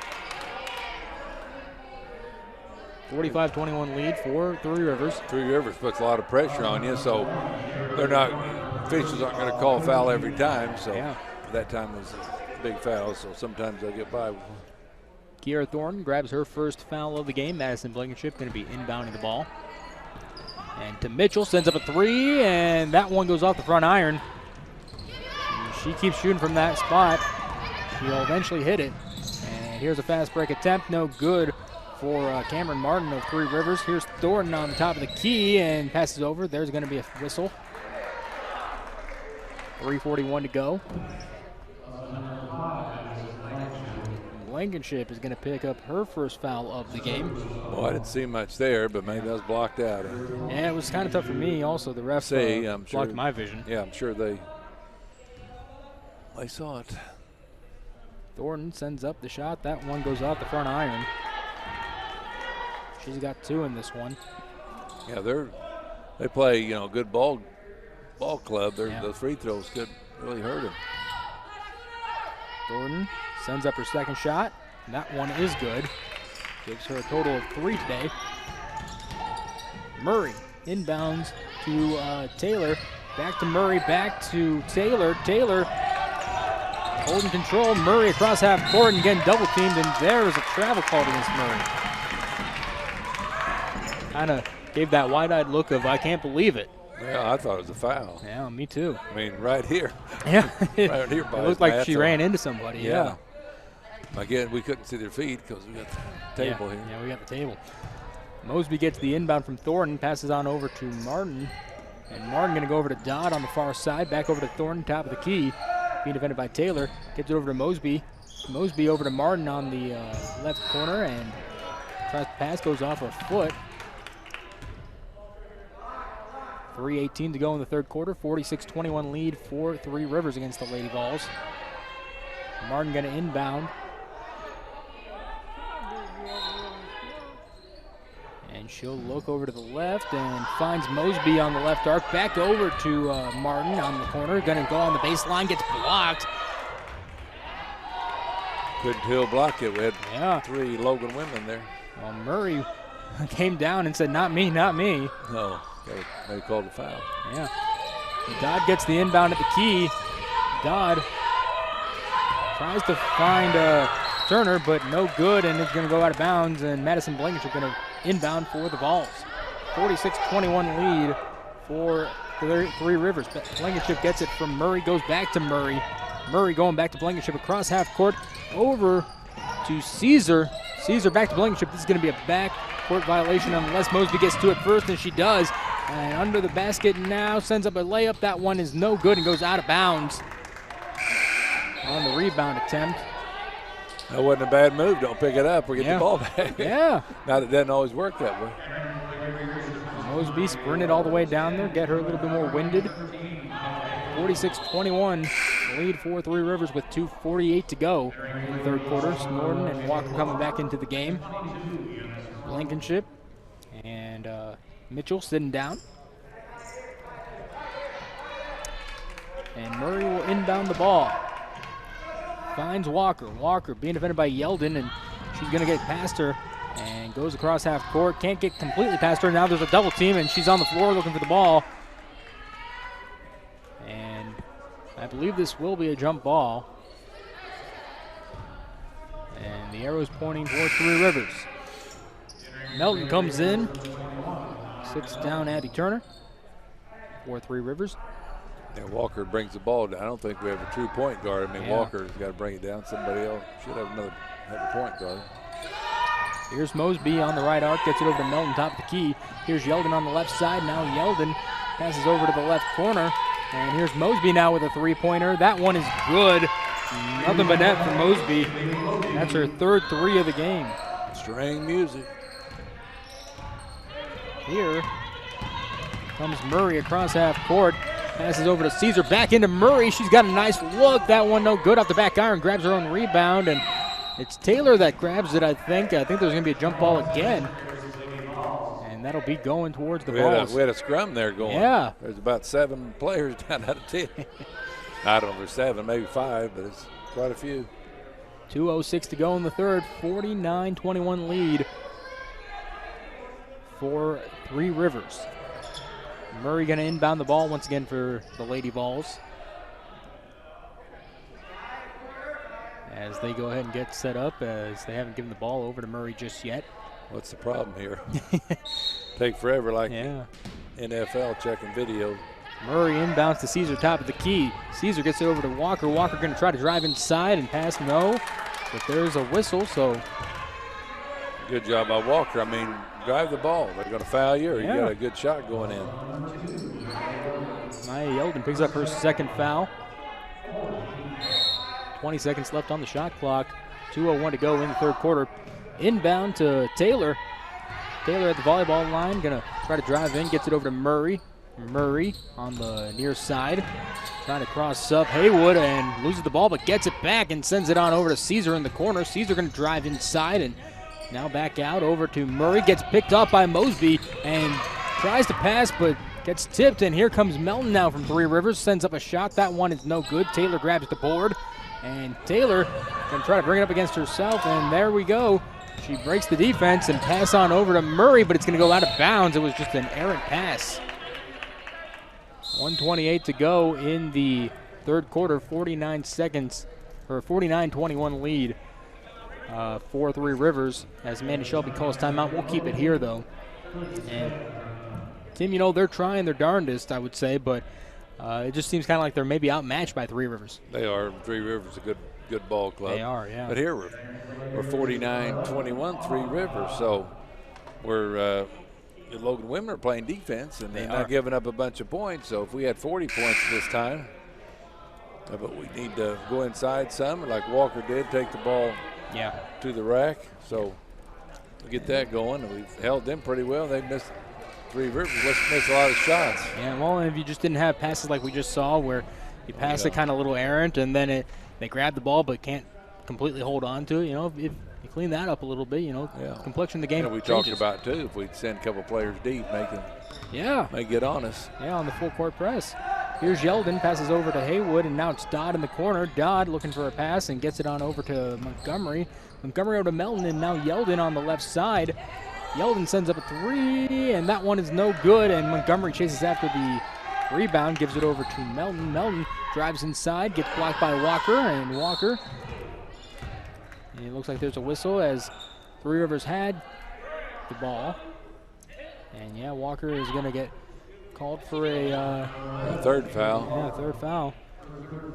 45-21 lead for Three Rivers. Three Rivers puts a lot of pressure on you, so they're not, officials aren't going to call foul every time. So yeah. That time was a big foul, so sometimes they'll get by. Kiera Thornton grabs her first foul of the game. Madison Blankenship going to be inbounding the ball. And to Mitchell, sends up a 3, and that one goes off the front iron. And she keeps shooting from that spot. She'll eventually hit it. And here's a fast break attempt, no good for Cameron Martin of Three Rivers. Here's Thornton on the top of the key and passes over. There's going to be a whistle. 3:41 to go. Blankenship is going to pick up her first foul of the game. Well, I didn't see much there, but maybe that was blocked out. Yeah, it was kind of tough for me. Also, the ref blocked my vision. Yeah, I'm sure they saw it. Thornton sends up the shot. That one goes off the front iron. She's got 2 in this one. Yeah, they play good ball club. Those free throws could really hurt them. Thornton sends up her second shot. And that one is good. Gives her a total of 3 today. Murray inbounds to Taylor. Back to Murray, back to Taylor. Taylor holding control. Murray across half court and getting double teamed, and there is a travel called against Murray. Kind of gave that wide-eyed look of, I can't believe it. Yeah, I thought it was a foul. Yeah, me too. I mean, right here. Yeah. Right here by it looked like she ran into somebody. Yeah. Again, we couldn't see their feet because we got the table here. Yeah, we got the table. Mosby gets the inbound from Thornton, passes on over to Martin. And Martin going to go over to Dodd on the far side, back over to Thornton, top of the key. Being defended by Taylor. Gets it over to Mosby. Mosby over to Martin on the left corner, and tries to pass, goes off her foot. 3:18 to go in the third quarter. 46-21 lead for Three Rivers against the Lady Vols. Martin going to inbound. And she'll look over to the left and finds Mosby on the left arc. Back over to Martin on the corner. Going to go on the baseline, gets blocked. Couldn't Hill block it. We had 3 Logan women there. Well, Murray came down and said, not me, not me. No, they called a foul. Yeah. And Dodd gets the inbound at the key. Dodd tries to find Turner, but no good, and it's going to go out of bounds, and Madison Blankenship going to inbound for the Vols. 46-21 lead for Three Rivers. Blankenship gets it from Murray, goes back to Murray. Murray going back to Blankenship across half court, over to Caesar. Caesar back to Blankenship. This is going to be a back court violation unless Mosby gets to it first, and she does. And under the basket now, sends up a layup. That one is no good and goes out of bounds on the rebound attempt. That wasn't a bad move. Don't pick it up or get the ball back. Yeah. Now, it doesn't always work that way. Mosby sprinted all the way down there, get her a little bit more winded. 46-21 lead for Three Rivers with 2:48 to go in the third quarter. Snorden and Walker coming back into the game. Blankenship and Mitchell sitting down. And Murray will inbound the ball. Finds Walker. Walker being defended by Yeldon, and she's going to get past her and goes across half court. Can't get completely past her. Now there's a double team, and she's on the floor looking for the ball. And I believe this will be a jump ball. And the arrow's pointing towards Three Rivers. Melton comes in, sits down Abby Turner for Three Rivers. Yeah, Walker brings the ball down. I don't think we have a true point guard. I mean, Walker's got to bring it down. Somebody else should have a point guard. Here's Mosby on the right arc, gets it over to Melton, top of the key. Here's Yeldon on the left side. Now Yeldon passes over to the left corner. And here's Mosby now with a three-pointer. That one is good. Nothing but net for Mosby. That's her third 3 of the game. String music. Here comes Murray across half court. Passes over to Caesar, back into Murray. She's got a nice look. That one no good off the back iron. Grabs her own rebound, and it's Taylor that grabs it, I think. I think there's going to be a jump ball again. And that'll be going towards the Vols. We had a scrum there going. Yeah. There's about 7 players down out of 10. I don't know if there's 7, maybe 5, but it's quite a few. 2:06 to go in the third. 49-21 lead for Three Rivers. Murray going to inbound the ball once again for the Lady Vols. As they go ahead and get set up, as they haven't given the ball over to Murray just yet. What's the problem here? Take forever like NFL checking video. Murray inbounds to Caesar, top of the key. Caesar gets it over to Walker. Walker going to try to drive inside and pass, no. But there's a whistle, so. Good job by Walker. I mean, drive the ball. They're going to foul you, or you got a good shot going in. Maya Yeldon picks up her second foul. 20 seconds left on the shot clock. 2:01 to go in the third quarter. Inbound to Taylor. Taylor at the volleyball line, gonna try to drive in, gets it over to Murray. Murray on the near side, trying to cross up Haywood and loses the ball, but gets it back and sends it on over to Caesar in the corner. Caesar gonna drive inside and now back out over to Murray. Gets picked up by Mosby and tries to pass, but gets tipped, and here comes Melton now from Three Rivers. Sends up a shot. That one is no good. Taylor grabs the board, and Taylor gonna try to bring it up against herself, and there we go. She breaks the defense and pass on over to Murray, but it's gonna go out of bounds. It was just an errant pass. 1:28 to go in the third quarter. 49 seconds, or 49-21 lead for Three Rivers as Amanda Shelby calls timeout. We'll keep it here, though. And Tim, you know, they're trying their darndest, I would say, but it just seems kind of like they're maybe outmatched by Three Rivers. They are. Three Rivers is a good ball club. They are, yeah. But here we're 49-21, Three Rivers. So we're the Logan women are playing defense, and they're not giving up a bunch of points. So if we had 40 points this time, but we need to go inside some, like Walker did, take the ball to the rack. So we get that going, and we've held them pretty well. They've missed Three Rivers. Missed a lot of shots. Yeah, well, if you just didn't have passes like we just saw, where you pass it kind of a little errant, and then they grab the ball but can't completely hold on to it. You know, if you clean that up a little bit, you know, complexion of the game. We talked about too, if we'd send a couple players deep, may get on us. Yeah, on the full court press. Here's Yeldon, passes over to Haywood, and now it's Dodd in the corner. Dodd looking for a pass and gets it on over to Montgomery. Montgomery over to Melton, and now Yeldon on the left side. Yeldon sends up a three, and that one is no good, and Montgomery chases after the rebound, gives it over to Melton. Melton drives inside, gets blocked by Walker, and Walker. And it looks like there's a whistle as Three Rivers had the ball. And yeah, Walker is going to get called for a third foul. Yeah, third foul.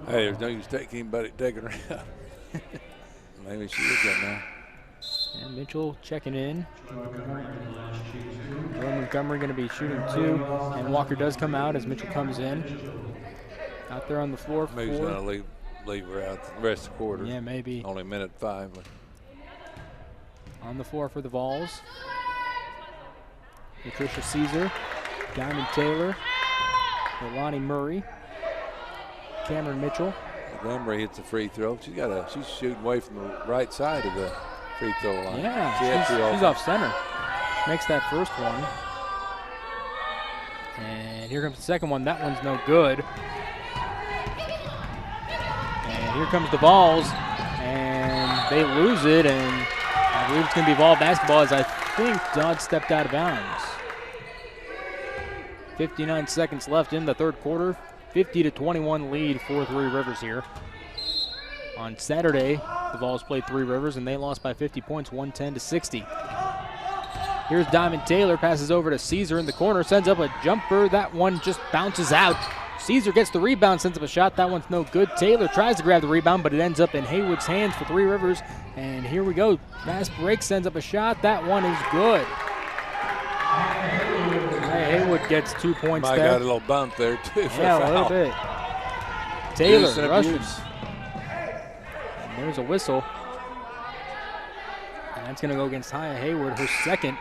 Hey, there's no use taking her out. Maybe she is good now. And Mitchell checking in. Montgomery going to be shooting two, and Walker does come out as Mitchell comes in. Out there on the floor. Maybe he's going to leave her out the rest of the quarter. Yeah, maybe. Only minute 5. On the floor for the Vols. Patricia Caesar, Diamond Taylor, Lonnie Murray, Cameron Mitchell. Montgomery hits a free throw. She's shooting away from the right side of the free throw line. Yeah, she's off center. She makes that first one. And here comes the second one. That one's no good. And here comes the Vols, and they lose it, and I believe it's going to be Vol basketball as I think Dodd stepped out of bounds. 59 seconds left in the third quarter. 50-21 lead for Three Rivers here. On Saturday, the Vols played Three Rivers, and they lost by 50 points, 110-60. Here's Diamond Taylor, passes over to Caesar in the corner, sends up a jumper. That one just bounces out. Caesar gets the rebound, sends up a shot. That one's no good. Taylor tries to grab the rebound, but it ends up in Haywood's hands for Three Rivers. And here we go. Fast break, sends up a shot. That one is good. Haywood gets 2 points there. Got a little bump there, too. Yeah, a little bit. Taylor rushes. And there's a whistle. And that's going to go against Haya Haywood, her second.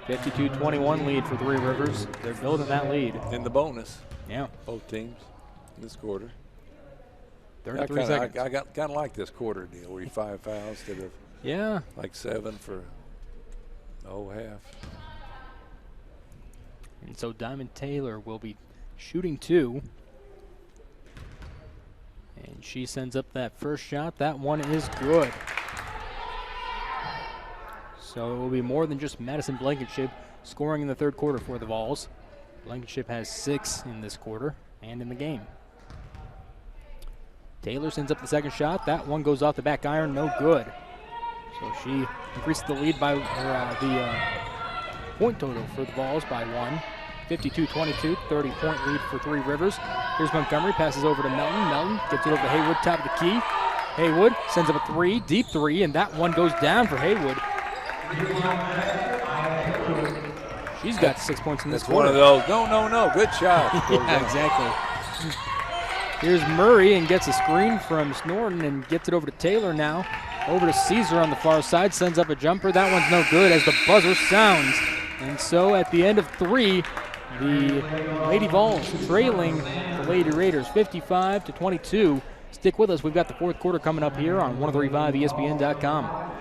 52-21 lead for Three Rivers. They're building that lead. In the bonus. Yeah. Both teams this quarter. 33 seconds. I kind of like this quarter deal where you 5 fouls instead of like 7 for the whole half. And so Diamond Taylor will be shooting two. And she sends up that first shot. That one is good. So it will be more than just Madison Blankenship scoring in the third quarter for the Vols. Blankenship has 6 in this quarter and in the game. Taylor sends up the second shot. That one goes off the back iron, no good. So she increases the lead by the point total for the Vols by 1. 52-22, 30-point lead for Three Rivers. Here's Montgomery, passes over to Melton. Melton gets it over to Haywood, top of the key. Haywood sends up a three, deep three, and that one goes down for Haywood. She's got 6 points in this That's quarter. one of those. No. Good shot. Yeah, exactly. Here's Murray and gets a screen from Snorton and gets it over to Taylor now. Over to Caesar on the far side, sends up a jumper. That one's no good as the buzzer sounds. And so at the end of 3, the Lady Vols trailing the Lady Raiders 55-22. Stick with us. We've got the fourth quarter coming up here on 1035ESPN.com.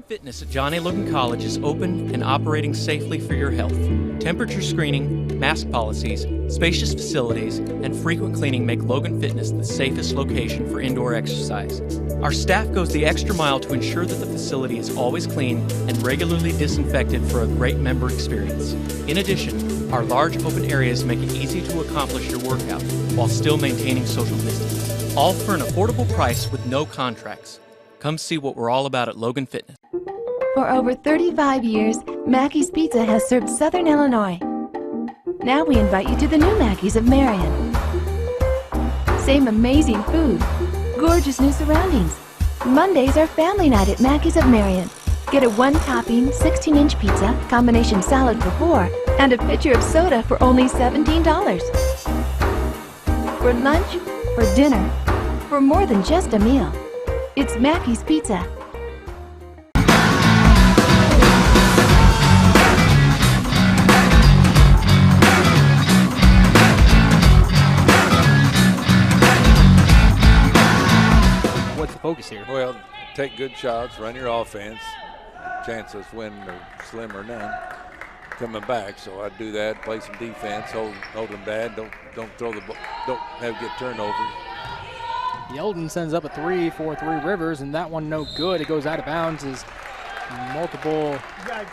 Fitness at John A. Logan College is open and operating safely for your health. Temperature screening, mask policies, spacious facilities, and frequent cleaning make Logan Fitness the safest location for indoor exercise. Our staff goes the extra mile to ensure that the facility is always clean and regularly disinfected for a great member experience. In addition, our large open areas make it easy to accomplish your workout while still maintaining social distance. All for an affordable price with no contracts. Come see what we're all about at Logan Fitness. For over 35 years, Mackey's Pizza has served Southern Illinois. Now we invite you to the new Mackey's of Marion. Same amazing food, gorgeous new surroundings. Mondays are family night at Mackey's of Marion. Get a one-topping, 16-inch pizza, combination salad for $4, and a pitcher of soda for only $17. For lunch, for dinner, for more than just a meal, it's Mackey's Pizza. What's the focus here? Well, take good shots, run your offense. Chances win are slim or none. Coming back, so I'd do that. Play some defense, hold them bad. Don't throw the ball. Don't get turnovers. Yeldon sends up a 3 for Three Rivers, and that one no good. It goes out of bounds as multiple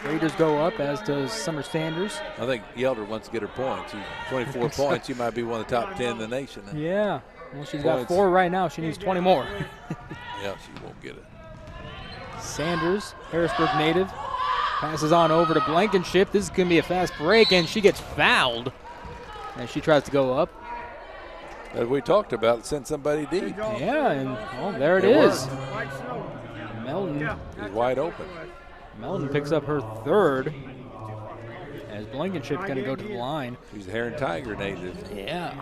Raiders go up, as does Summer Sanders. I think Yelder wants to get her points. 24 points. She might be one of the top 10 in the nation. Yeah. Well, she's got 4 right now. She needs 20 more. Yeah, she won't get it. Sanders, Harrisburg native, passes on over to Blankenship. This is going to be a fast break, and she gets fouled as she tries to go up. As we talked about, send somebody deep. Yeah, and well, there it is. Melton is wide open. Melton picks up her 3rd as Blankenship's going to go to the line. She's a Heron Tiger native. Yeah.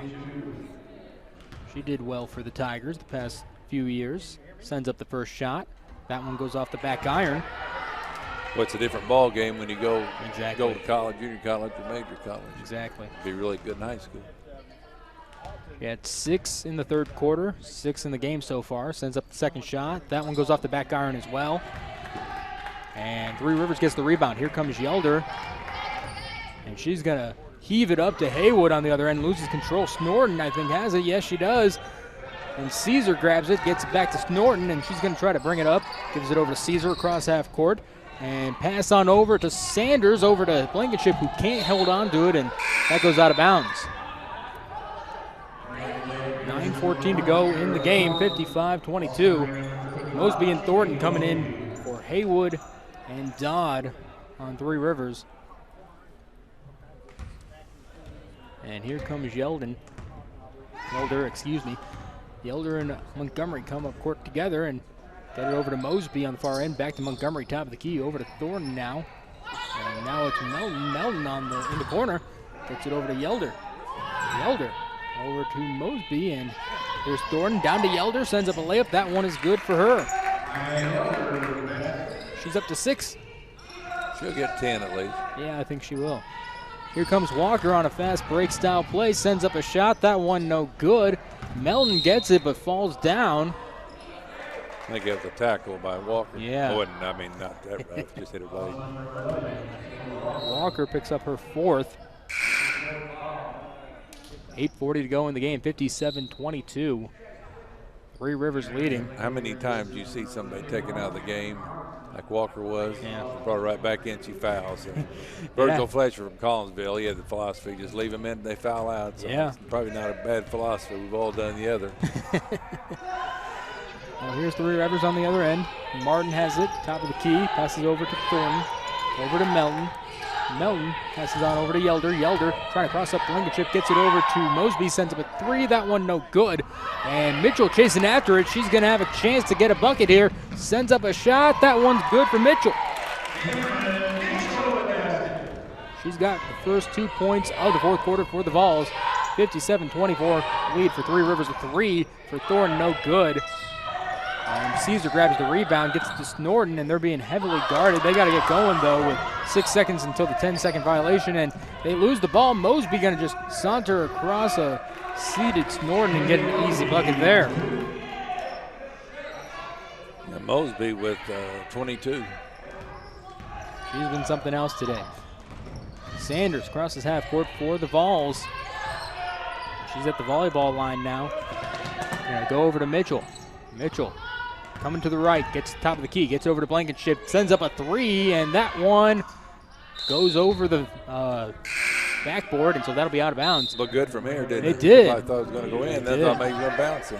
She did well for the Tigers the past few years. Sends up the first shot. That one goes off the back iron. Well, it's a different ball game when you go to college, junior college, or major college. Exactly. Be really good in high school. Yeah, it's 6 in the third quarter, 6 in the game so far. Sends up the second shot. That one goes off the back iron as well. And Three Rivers gets the rebound. Here comes Yelder. And she's going to heave it up to Haywood on the other end. Loses control. Snorton, I think, has it. Yes, she does. And Caesar grabs it, gets it back to Snorton, and she's going to try to bring it up. Gives it over to Caesar across half court. And pass on over to Sanders, over to Blankenship, who can't hold on to it, and that goes out of bounds. 9:14 to go in the game, 55-22. Mosby and Thornton coming in for Haywood and Dodd on Three Rivers. And here comes Yelder, Yelder and Montgomery come up court together and get it over to Mosby on the far end. Back to Montgomery, top of the key, over to Thornton now. And now it's Melton. Melton in the corner. Gets it over to Yelder. Yelder over to Mosby, and here's Thornton down to Yelder. Sends up a layup. That one is good for her. She's up to 6. She'll get 10 at least. Yeah, I think she will. Here comes Walker on a fast break style play. Sends up a shot. That one no good. Melton gets it but falls down. I think it was a tackle by Walker. Yeah. Not that rough, just hit it late. Walker picks up her 4th. 8:40 to go in the game, 57-22. Three Rivers leading. How many times do you see somebody taken out of the game like Walker was? Yeah. Brought her right back in, she fouls. Virgil Fletcher from Collinsville, he had the philosophy, just leave them in, they foul out. So yeah. It's probably not a bad philosophy. We've all done the other. Well, here's Three Rivers on the other end. Martin has it, top of the key, passes over to Thornton, over to Melton. Melton passes on over to Yelder. Yelder trying to cross up Blankenship, gets it over to Mosby, sends up a three. That one no good. And Mitchell chasing after it. She's going to have a chance to get a bucket here. Sends up a shot. That one's good for Mitchell. She's got the first 2 points of the fourth quarter for the Vols. 57-24 lead for Three Rivers. A three for Thornton, no good. And Caesar grabs the rebound, gets to Snorton, and they're being heavily guarded. They got to get going, though, with 6 seconds until the 10-second violation, and they lose the ball. Mosby going to just saunter across a seated Snorton and get an easy bucket there. Yeah, Mosby with 22. She's been something else today. Sanders crosses half court for the Vols. She's at the volleyball line now. Gonna go over to Mitchell. Mitchell coming to the right, gets to the top of the key, gets over to Blankenship, sends up a three, and that one goes over the backboard, and so that'll be out of bounds. Looked good from here, didn't it? It did. I thought it was going to go in. That's thought maybe going to bounce in.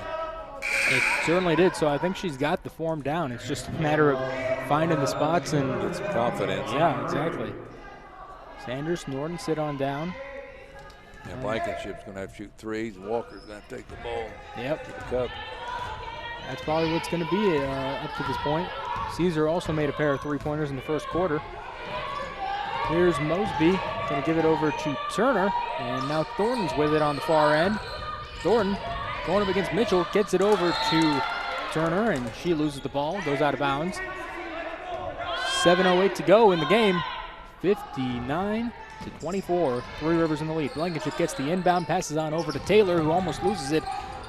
It certainly did, so I think she's got the form down. It's just a matter of finding the spots and get some confidence. Yeah, exactly. Sanders, Norton sit on down. Yeah, Blankenship's going to have to shoot threes, and Walker's going to take the ball. Yep. To the cup. That's probably what's going to be up to this point. Caesar also made a pair of three-pointers in the first quarter. Here's Mosby, going to give it over to Turner, and now Thornton's with it on the far end. Thornton going up against Mitchell, gets it over to Turner, and she loses the ball, goes out of bounds. 7:08 to go in the game. 59-24, Three Rivers in the lead. Blankenship gets the inbound, passes on over to Taylor, who almost loses it,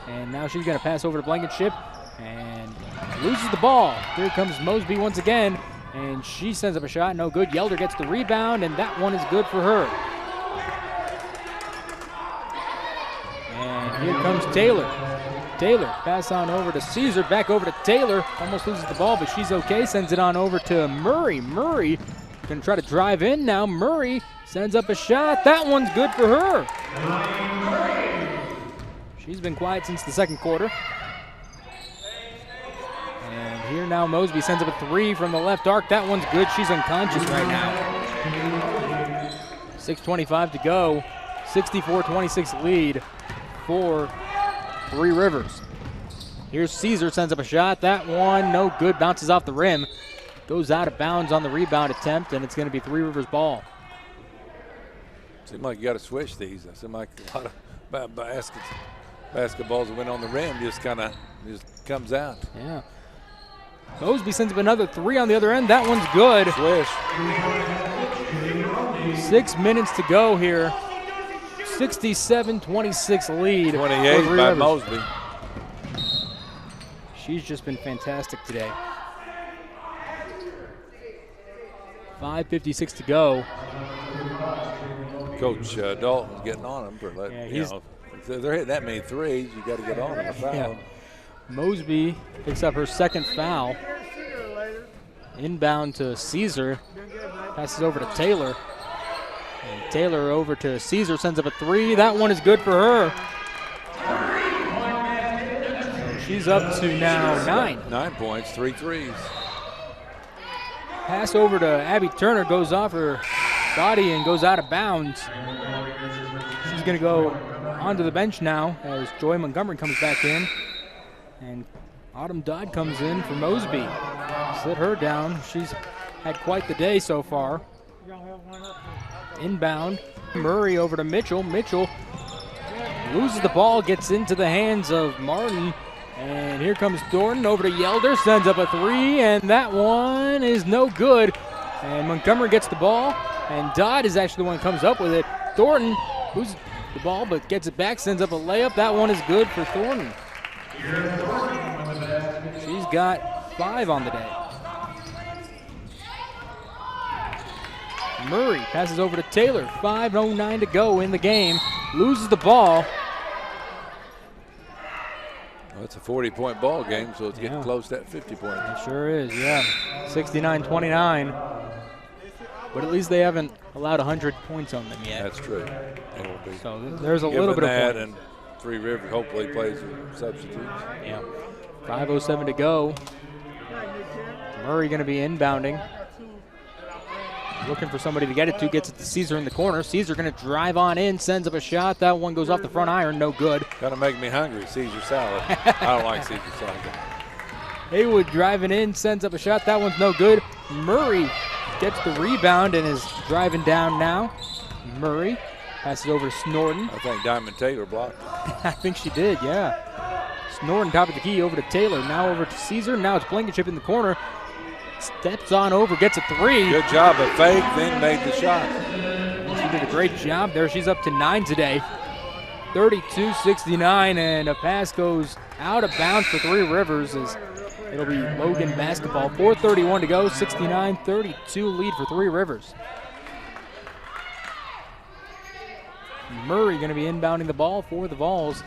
and now she's going to pass over to Blankenship and loses the ball. Here comes Mosby once again, and she sends up a shot, no good. Yelder gets the rebound, and that one is good for her. And here comes Taylor. Taylor pass on over to Caesar, back over to Taylor, almost loses the ball, but she's okay, sends it on over to Murray. Murray going to try to drive in now. Murray sends up a shot. That one's good for her. She's been quiet since the second quarter. And here now Mosby sends up a three from the left arc. That one's good. She's unconscious right now. 6:25 to go. 64-26 lead for Three Rivers. Here's Caesar, sends up a shot. That one no good. Bounces off the rim. Goes out of bounds on the rebound attempt, and it's going to be Three Rivers ball. Seems like you got to switch these. It seems like a lot of basketballs that went on the rim just comes out. Yeah. Mosby sends up another three on the other end. That one's good. Swish. 6 minutes to go here. 67-26 lead. 28 by Mosby. She's just been fantastic today. 5:56 to go. Coach Dalton's getting on them for letting, if they're hitting that many threes, you got to get on them. Yeah. Mosby picks up her second foul. Inbound to Caesar. Passes over to Taylor. And Taylor over to Caesar, sends up a three. That one is good for her. So she's up to now 9. 9 points, 3 threes. Pass over to Abby Turner, goes off her body and goes out of bounds. She's going to go onto the bench now as Joy Montgomery comes back in. And Autumn Dodd comes in for Mosby. Sit her down. She's had quite the day so far. Inbound. Murray over to Mitchell. Mitchell loses the ball, gets into the hands of Martin. And here comes Thornton over to Yelder, sends up a three, and that one is no good. And Montgomery gets the ball, and Dodd is actually the one who comes up with it. Thornton loses the ball, but gets it back, sends up a layup. That one is good for Thornton. She's got 5 on the day. Murray passes over to Taylor. 5:09 to go in the game. Loses the ball. Well, it's a 40-point ball game, so it's getting close to that 50-point. It sure is, yeah. 69-29. But at least they haven't allowed 100 points on them yet. That's true. It will be. So there's a little bit of that, point. and Three Rivers hopefully plays with substitutes. Yeah. 5:07 to go. Murray going to be inbounding. looking for somebody to get it to, gets it to Caesar in the corner. Caesar going to drive on in, sends up a shot. That one goes off the front iron, no good. Gonna make me hungry, Caesar salad. I don't like Caesar salad. Haywood driving in, sends up a shot. That one's no good. Murray gets the rebound and is driving down now. Murray passes over to Snorton. I think Diamond Taylor blocked. I think she did, yeah. Snorton top of the key over to Taylor. Now over to Caesar. Now it's Blankenship in the corner. Steps on over, gets a three. Good job of fake, then made the shot. She did a great job there. She's up to 9 today. 32-69, and a pass goes out of bounds for Three Rivers as it'll be Logan basketball. 4:31 to go, 69-32 lead for Three Rivers. Murray going to be inbounding the ball for the Vols.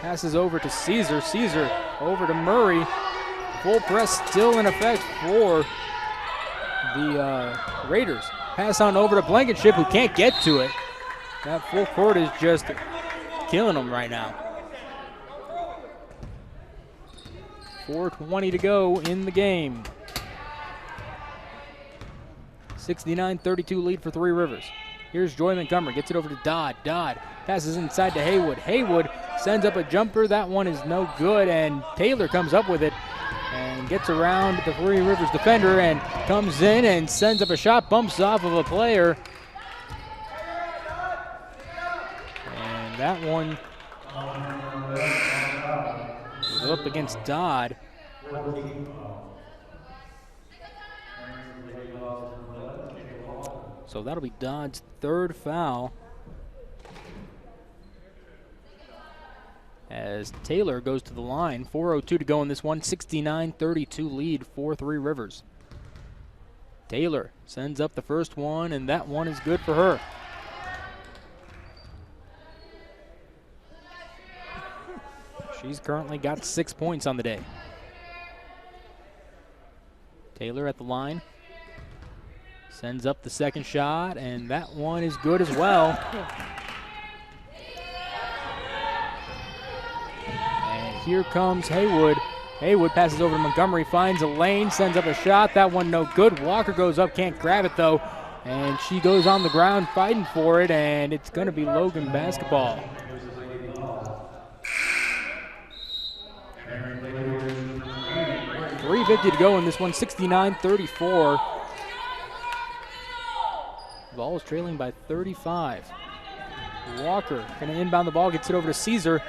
Passes over to Caesar. Caesar over to Murray. Full press still in effect for the Raiders. Pass on over to Blankenship, who can't get to it. That full court is just killing them right now. 4:20 to go in the game. 69-32 lead for Three Rivers. Here's Joy Montgomery, gets it over to Dodd. Dodd passes inside to Haywood. Haywood sends up a jumper. That one is no good, and Taylor comes up with it and gets around the Three Rivers defender and comes in and sends up a shot, bumps off of a player. And that one is up against Dodd. So that'll be Dodd's third foul as Taylor goes to the line. 4:02 to go in this one. 69-32 lead for Three Rivers. Taylor sends up the first one, and that one is good for her. She's currently got 6 points on the day. Taylor at the line. Sends up the second shot, and that one is good as well. And here comes Haywood. Haywood passes over to Montgomery, finds a lane, sends up a shot. That one no good. Walker goes up, can't grab it though. And she goes on the ground fighting for it, and it's going to be Logan basketball. .350 to go in this one, 69-34. Vols trailing by 35. Walker going to inbound the ball, gets it over to Caesar.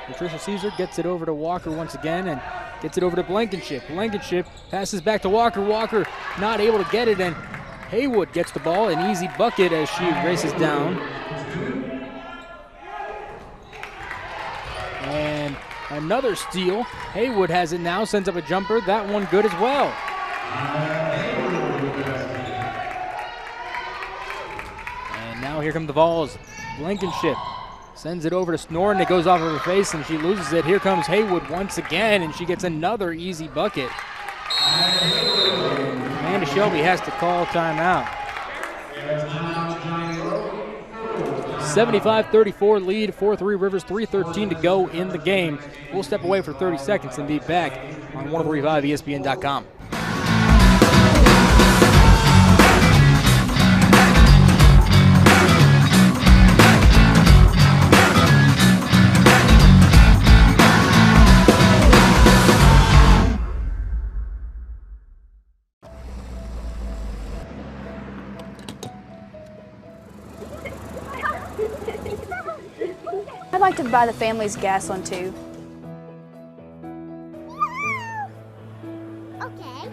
Patricia Caesar gets it over to Walker once again and gets it over to Blankenship. Blankenship passes back to Walker. Walker not able to get it, and Haywood gets the ball, an easy bucket as she races down. And another steal. Haywood has it now, sends up a jumper. That one good as well. And now here come the Vols. Blankenship sends it over to Snorton. It goes off of her face and she loses it. Here comes Haywood once again, and she gets another easy bucket. Amanda Shelby has to call timeout. 75-34 lead for Three Rivers, 3:13 to go in the game. We'll step away for 30 seconds and be back on 1035ESPN.com. I'd like to buy the family's gas one too. Okay.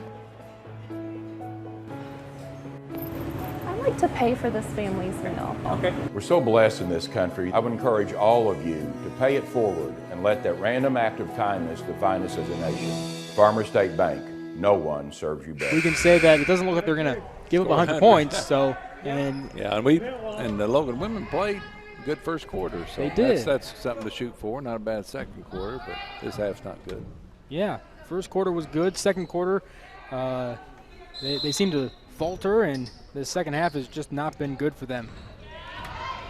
I'd like to pay for this family's meal. Okay. We're so blessed in this country. I would encourage all of you to pay it forward and let that random act of kindness define us as a nation. Farmers State Bank, no one serves you better. We can say that it doesn't look like they're going to give up 100 points. So, and yeah, and the Logan women played good first quarter. So they did. That's something to shoot for. Not a bad second quarter, but this half's not good. Yeah, first quarter was good. Second quarter, they seem to falter, and the second half has just not been good for them.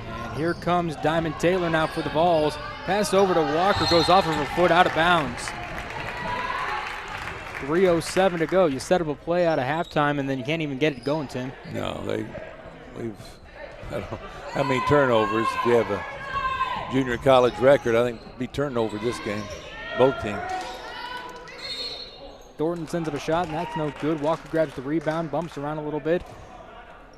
And here comes Diamond Taylor now for the Vols. Pass over to Walker, goes off of her foot, out of bounds. 3:07 to go. You set up a play out of halftime, and then you can't even get it going, Tim. No, I don't know how many turnovers. If you have a junior college record, I think it'd be turnover this game, both teams. Thornton sends up a shot, and that's no good. Walker grabs the rebound, bumps around a little bit.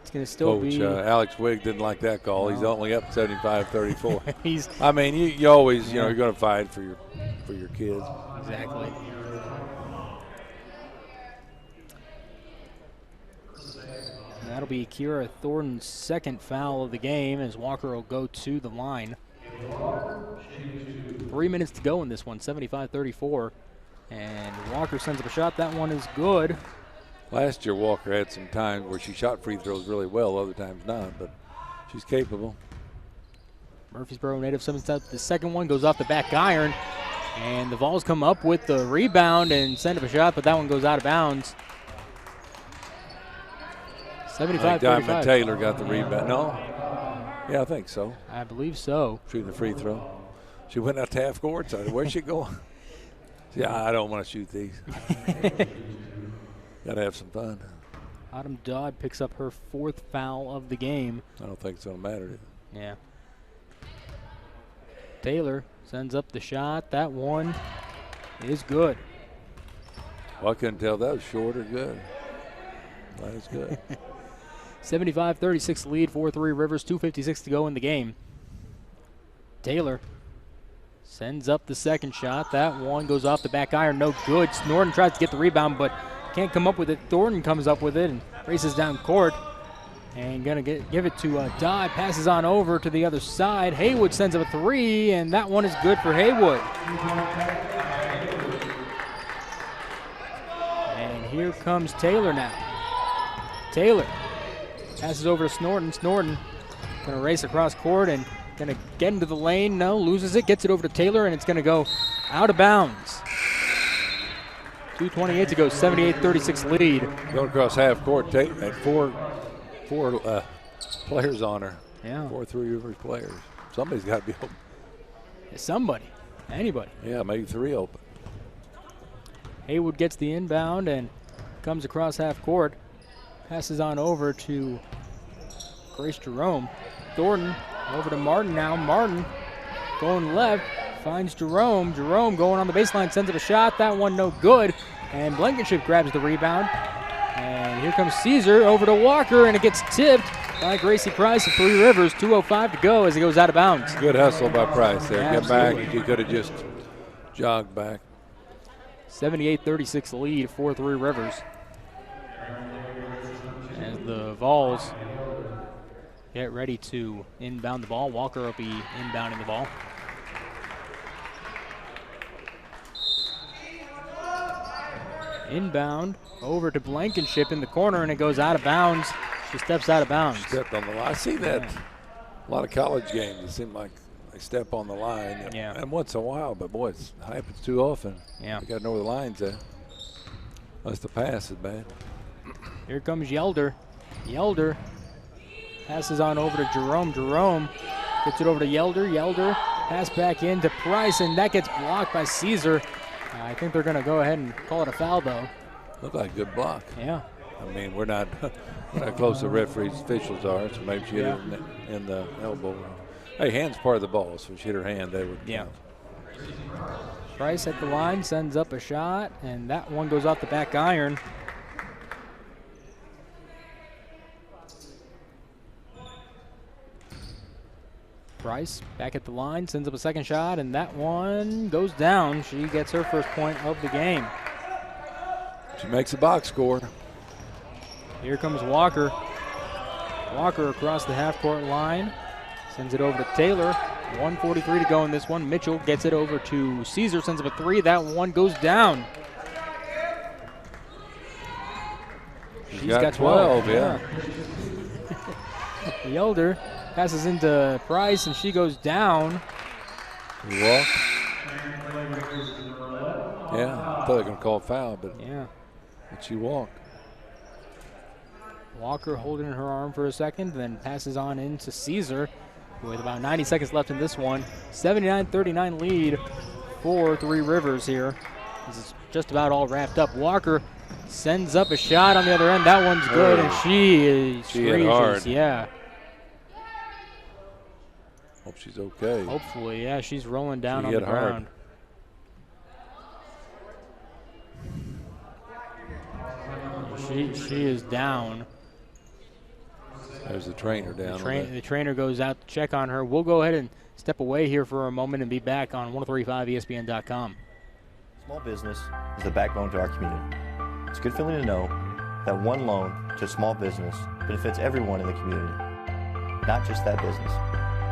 It's going to still Coach, be. Alex Wigg didn't like that call. No. He's only up 75-34. He's. I mean, you always, you're going to fight for your kids. Exactly. And that'll be Kira Thornton's second foul of the game as Walker will go to the line. 3 minutes to go in this one, 75-34. And Walker sends up a shot. That one is good. Last year, Walker had some times where she shot free throws really well, other times not, but she's capable. Murfreesboro native sends up the second one, goes off the back iron. And the Vols come up with the rebound and send up a shot, but that one goes out of bounds. 75-35. Diamond Taylor got the rebound. No? Yeah, I think so. I believe so. Shooting the free throw. She went out to half court. So where's she going? Yeah, I don't want to shoot these. Got to have some fun. Autumn Dodd picks up her fourth foul of the game. I don't think it's going to matter. Yeah. Taylor sends up the shot. That one is good. Well, I couldn't tell if that was short or good. That was good. 75-36 lead for Three Rivers. 2:56 to go in the game. Taylor sends up the second shot. That one goes off the back iron. No good. Norton tries to get the rebound, but can't come up with it. Thornton comes up with it and races down court. And going to give it to Dodd. Passes on over to the other side. Haywood sends up a three, and that one is good for Haywood. And here comes Taylor now. Taylor passes over to Snorton. Snorton going to race across court and going to get into the lane. No, loses it. Gets it over to Taylor, and it's going to go out of bounds. 2:28 to go. 78-36 lead. Going across half court. Taylor had four players on her. Yeah. 4 Three Rivers players. Somebody's got to be open. Somebody. Anybody. Yeah, maybe 3 open. Haywood gets the inbound and comes across half court. Passes on over to Grace Jerome. Thornton over to Martin now. Martin going left. Finds Jerome. Jerome going on the baseline. Sends up a shot. That one no good. And Blankenship grabs the rebound. And here comes Caesar over to Walker. And it gets tipped by Gracie Price of Three Rivers. 2:05 to go as it goes out of bounds. Good hustle by Price there. Absolutely. Get back. He could have just jogged back. 78-36 lead for Three Rivers. As the Vols get ready to inbound the ball. Walker will be inbounding the ball. Inbound over to Blankenship in the corner, and it goes out of bounds. She steps out of bounds. Stepped on the line. I see that a lot of college games. It seems like they step on the line. And once in a while, but boy, it happens too often. Yeah. You got to know where the line's at. Unless the pass is bad. Here comes Yelder. Yelder passes on over to Jerome. Jerome gets it over to Yelder. Yelder pass back in to Price, and that gets blocked by Caesar. I think they're going to go ahead and call it a foul, though. Looked like a good block. Yeah. I mean, we're not close the referees, officials are, so maybe she hit it in the elbow. Hey, hand's part of the ball, so if she hit her hand, they would count. Price at the line sends up a shot, and that one goes off the back iron. Price back at the line, sends up a second shot, and that one goes down. She gets her first point of the game. She makes a box score. Here comes Walker. Walker across the half-court line, sends it over to Taylor. 1:43 to go in this one. Mitchell gets it over to Caesar, sends up a three. That one goes down. She's got 12, yeah. Yelder passes into Price, and she goes down. You walk. Yeah, I thought they were going to call a foul, but she walked. Walker holding her arm for a second, then passes on into Caesar with about 90 seconds left in this one. 79-39 lead for Three Rivers here. This is just about all wrapped up. Walker sends up a shot on the other end. That one's good, and she hit hard. Yeah. Hope she's okay. Hopefully, yeah. She's rolling down on the ground. She is down. There's the trainer down. The trainer goes out to check on her. We'll go ahead and step away here for a moment and be back on 1035ESPN.com. Small business is the backbone to our community. It's a good feeling to know that one loan to a small business benefits everyone in the community, not just that business.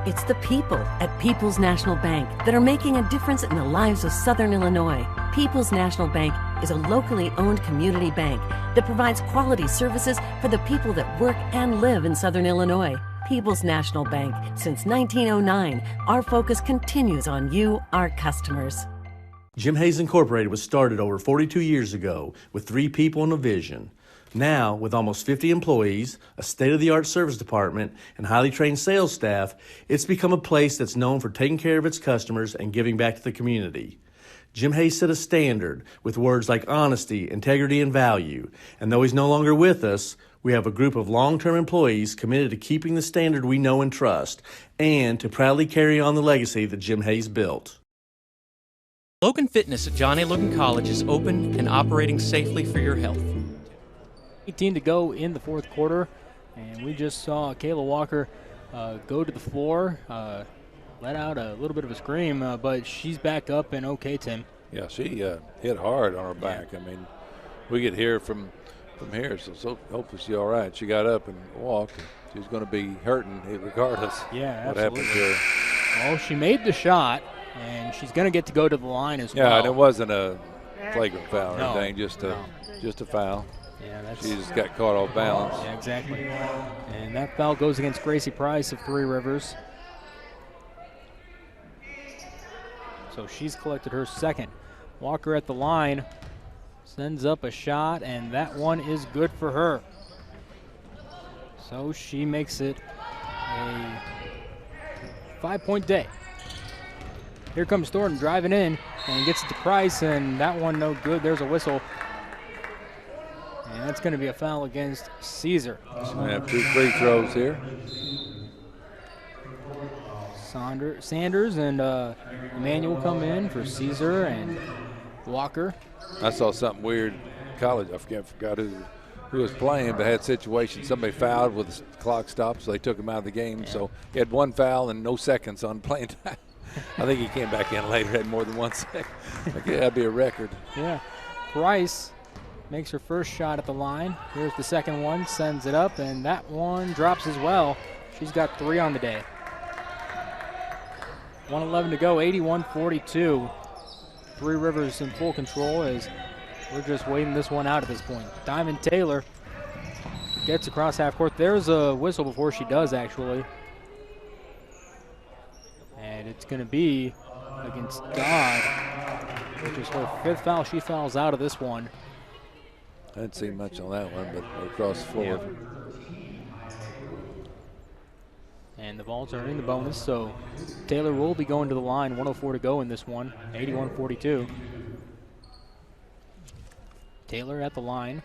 It's the people at People's National Bank that are making a difference in the lives of Southern Illinois. People's National Bank is a locally owned community bank that provides quality services for the people that work and live in Southern Illinois. People's National Bank. Since 1909, our focus continues on you, our customers. Jim Hayes Incorporated was started over 42 years ago with 3 people and a vision. Now, with almost 50 employees, a state-of-the-art service department, and highly trained sales staff, it's become a place that's known for taking care of its customers and giving back to the community. Jim Hayes set a standard with words like honesty, integrity, and value. And though he's no longer with us, we have a group of long-term employees committed to keeping the standard we know and trust, and to proudly carry on the legacy that Jim Hayes built. Logan Fitness at John A. Logan College is open and operating safely for your health. 18 to go in the fourth quarter, and we just saw Kayla Walker go to the floor, let out a little bit of a scream, but she's back up and okay, Tim. Yeah, she hit hard on her back. I mean, we could hear from here, so hopefully she's all right. She got up and walked. She's going to be hurting regardless. Yeah, what absolutely. happened to her. Well, she made the shot, and she's going to get to go to the line as well. Yeah, and it wasn't a flagrant foul or No, anything, just a foul. Yeah, she just got caught off balance. Yeah, exactly. And that foul goes against Gracie Price of Three Rivers. So she's collected her second. Walker at the line sends up a shot, and that one is good for her. So she makes it a 5-point day. Here comes Thornton driving in and gets it to Price, and that one no good. There's a whistle. And that's going to be a foul against Caesar. So we have 2 free throws here. Sanders and Emmanuel come in for Caesar and Walker. I saw something weird in college. I forgot who was playing, but had situations. Somebody fouled with the clock stopped, so they took him out of the game. Yeah. So he had 1 foul and no seconds on playing time. I think he came back in later, had more than 1 second. Okay, that'd be a record. Yeah. Price makes her first shot at the line. Here's the second one, sends it up, and that one drops as well. She's got 3 on the day. 1:11 to go, 81-42. Three Rivers in full control as we're just waiting this one out at this point. Diamond Taylor gets across half court. There's a whistle before she does, actually. And it's going to be against Dodd, which is her 5th foul. She fouls out of this one. I didn't see much on that one, but across the floor. Yeah. And the Vols are in the bonus, so Taylor will be going to the line. 1:04 to go in this one, 81-42. Taylor at the line.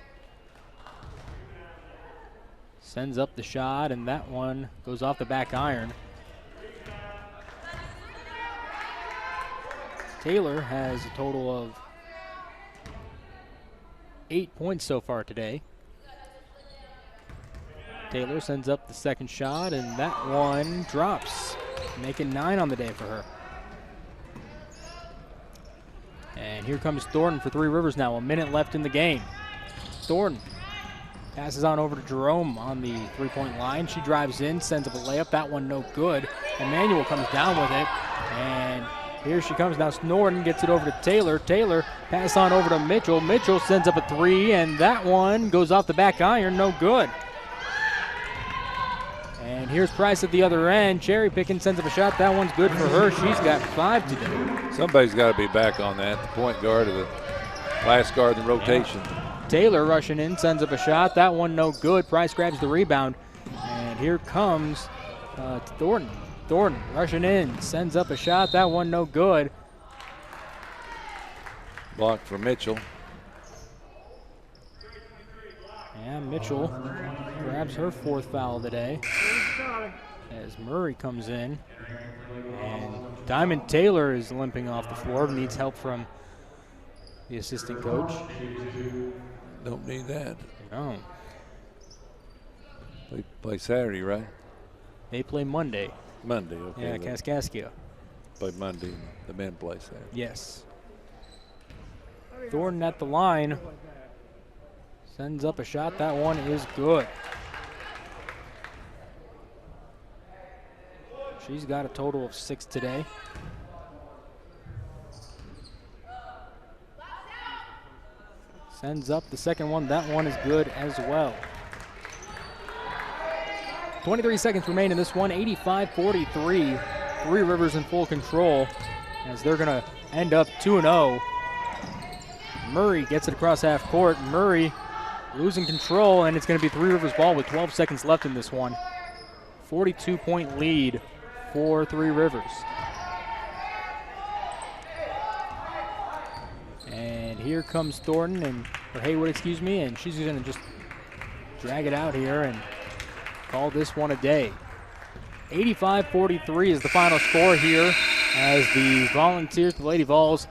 Sends up the shot, and that one goes off the back iron. Taylor has a total of 8 points so far today. Taylor sends up the second shot, and that one drops, making 9 on the day for her. And here comes Thornton for Three Rivers now. 1 minute left in the game. Thornton passes on over to Jerome on the three-point line. She drives in, sends up a layup. That one no good. Emmanuel comes down with it, and here she comes now. Norton gets it over to Taylor. Taylor pass on over to Mitchell. Mitchell sends up a 3, and that one goes off the back iron, no good. And here's Price at the other end. Cherry picking, sends up a shot. That one's good for her. She's got 5 today. Somebody's got to be back on that. The point guard or the last guard in the rotation. Yeah. Taylor rushing in, sends up a shot. That one no good. Price grabs the rebound. And here comes Thornton. Thornton rushing in, sends up a shot. That one no good. Block for Mitchell. And Mitchell grabs her 4th foul of the day as Murray comes in. And Diamond Taylor is limping off the floor, needs help from the assistant coach. Don't need that. No. Play Saturday, right? They play Monday. Monday, okay. Yeah, Kaskaskia. Play Monday. The men play Saturday. Yes. Thornton at the line. Sends up a shot. That one is good. She's got a total of 6 today. Sends up the second one. That one is good as well. 23 seconds remain in this one. 85-43. Three Rivers in full control as they're going to end up 2-0. Murray gets it across half court. Murray losing control, and it's going to be Three Rivers ball with 12 seconds left in this one. 42-point lead for Three Rivers. And here comes Thornton, or Haywood, excuse me, and she's going to just drag it out here and call this one a day. 85-43 is the final score here as the Volunteers, the Lady Vols,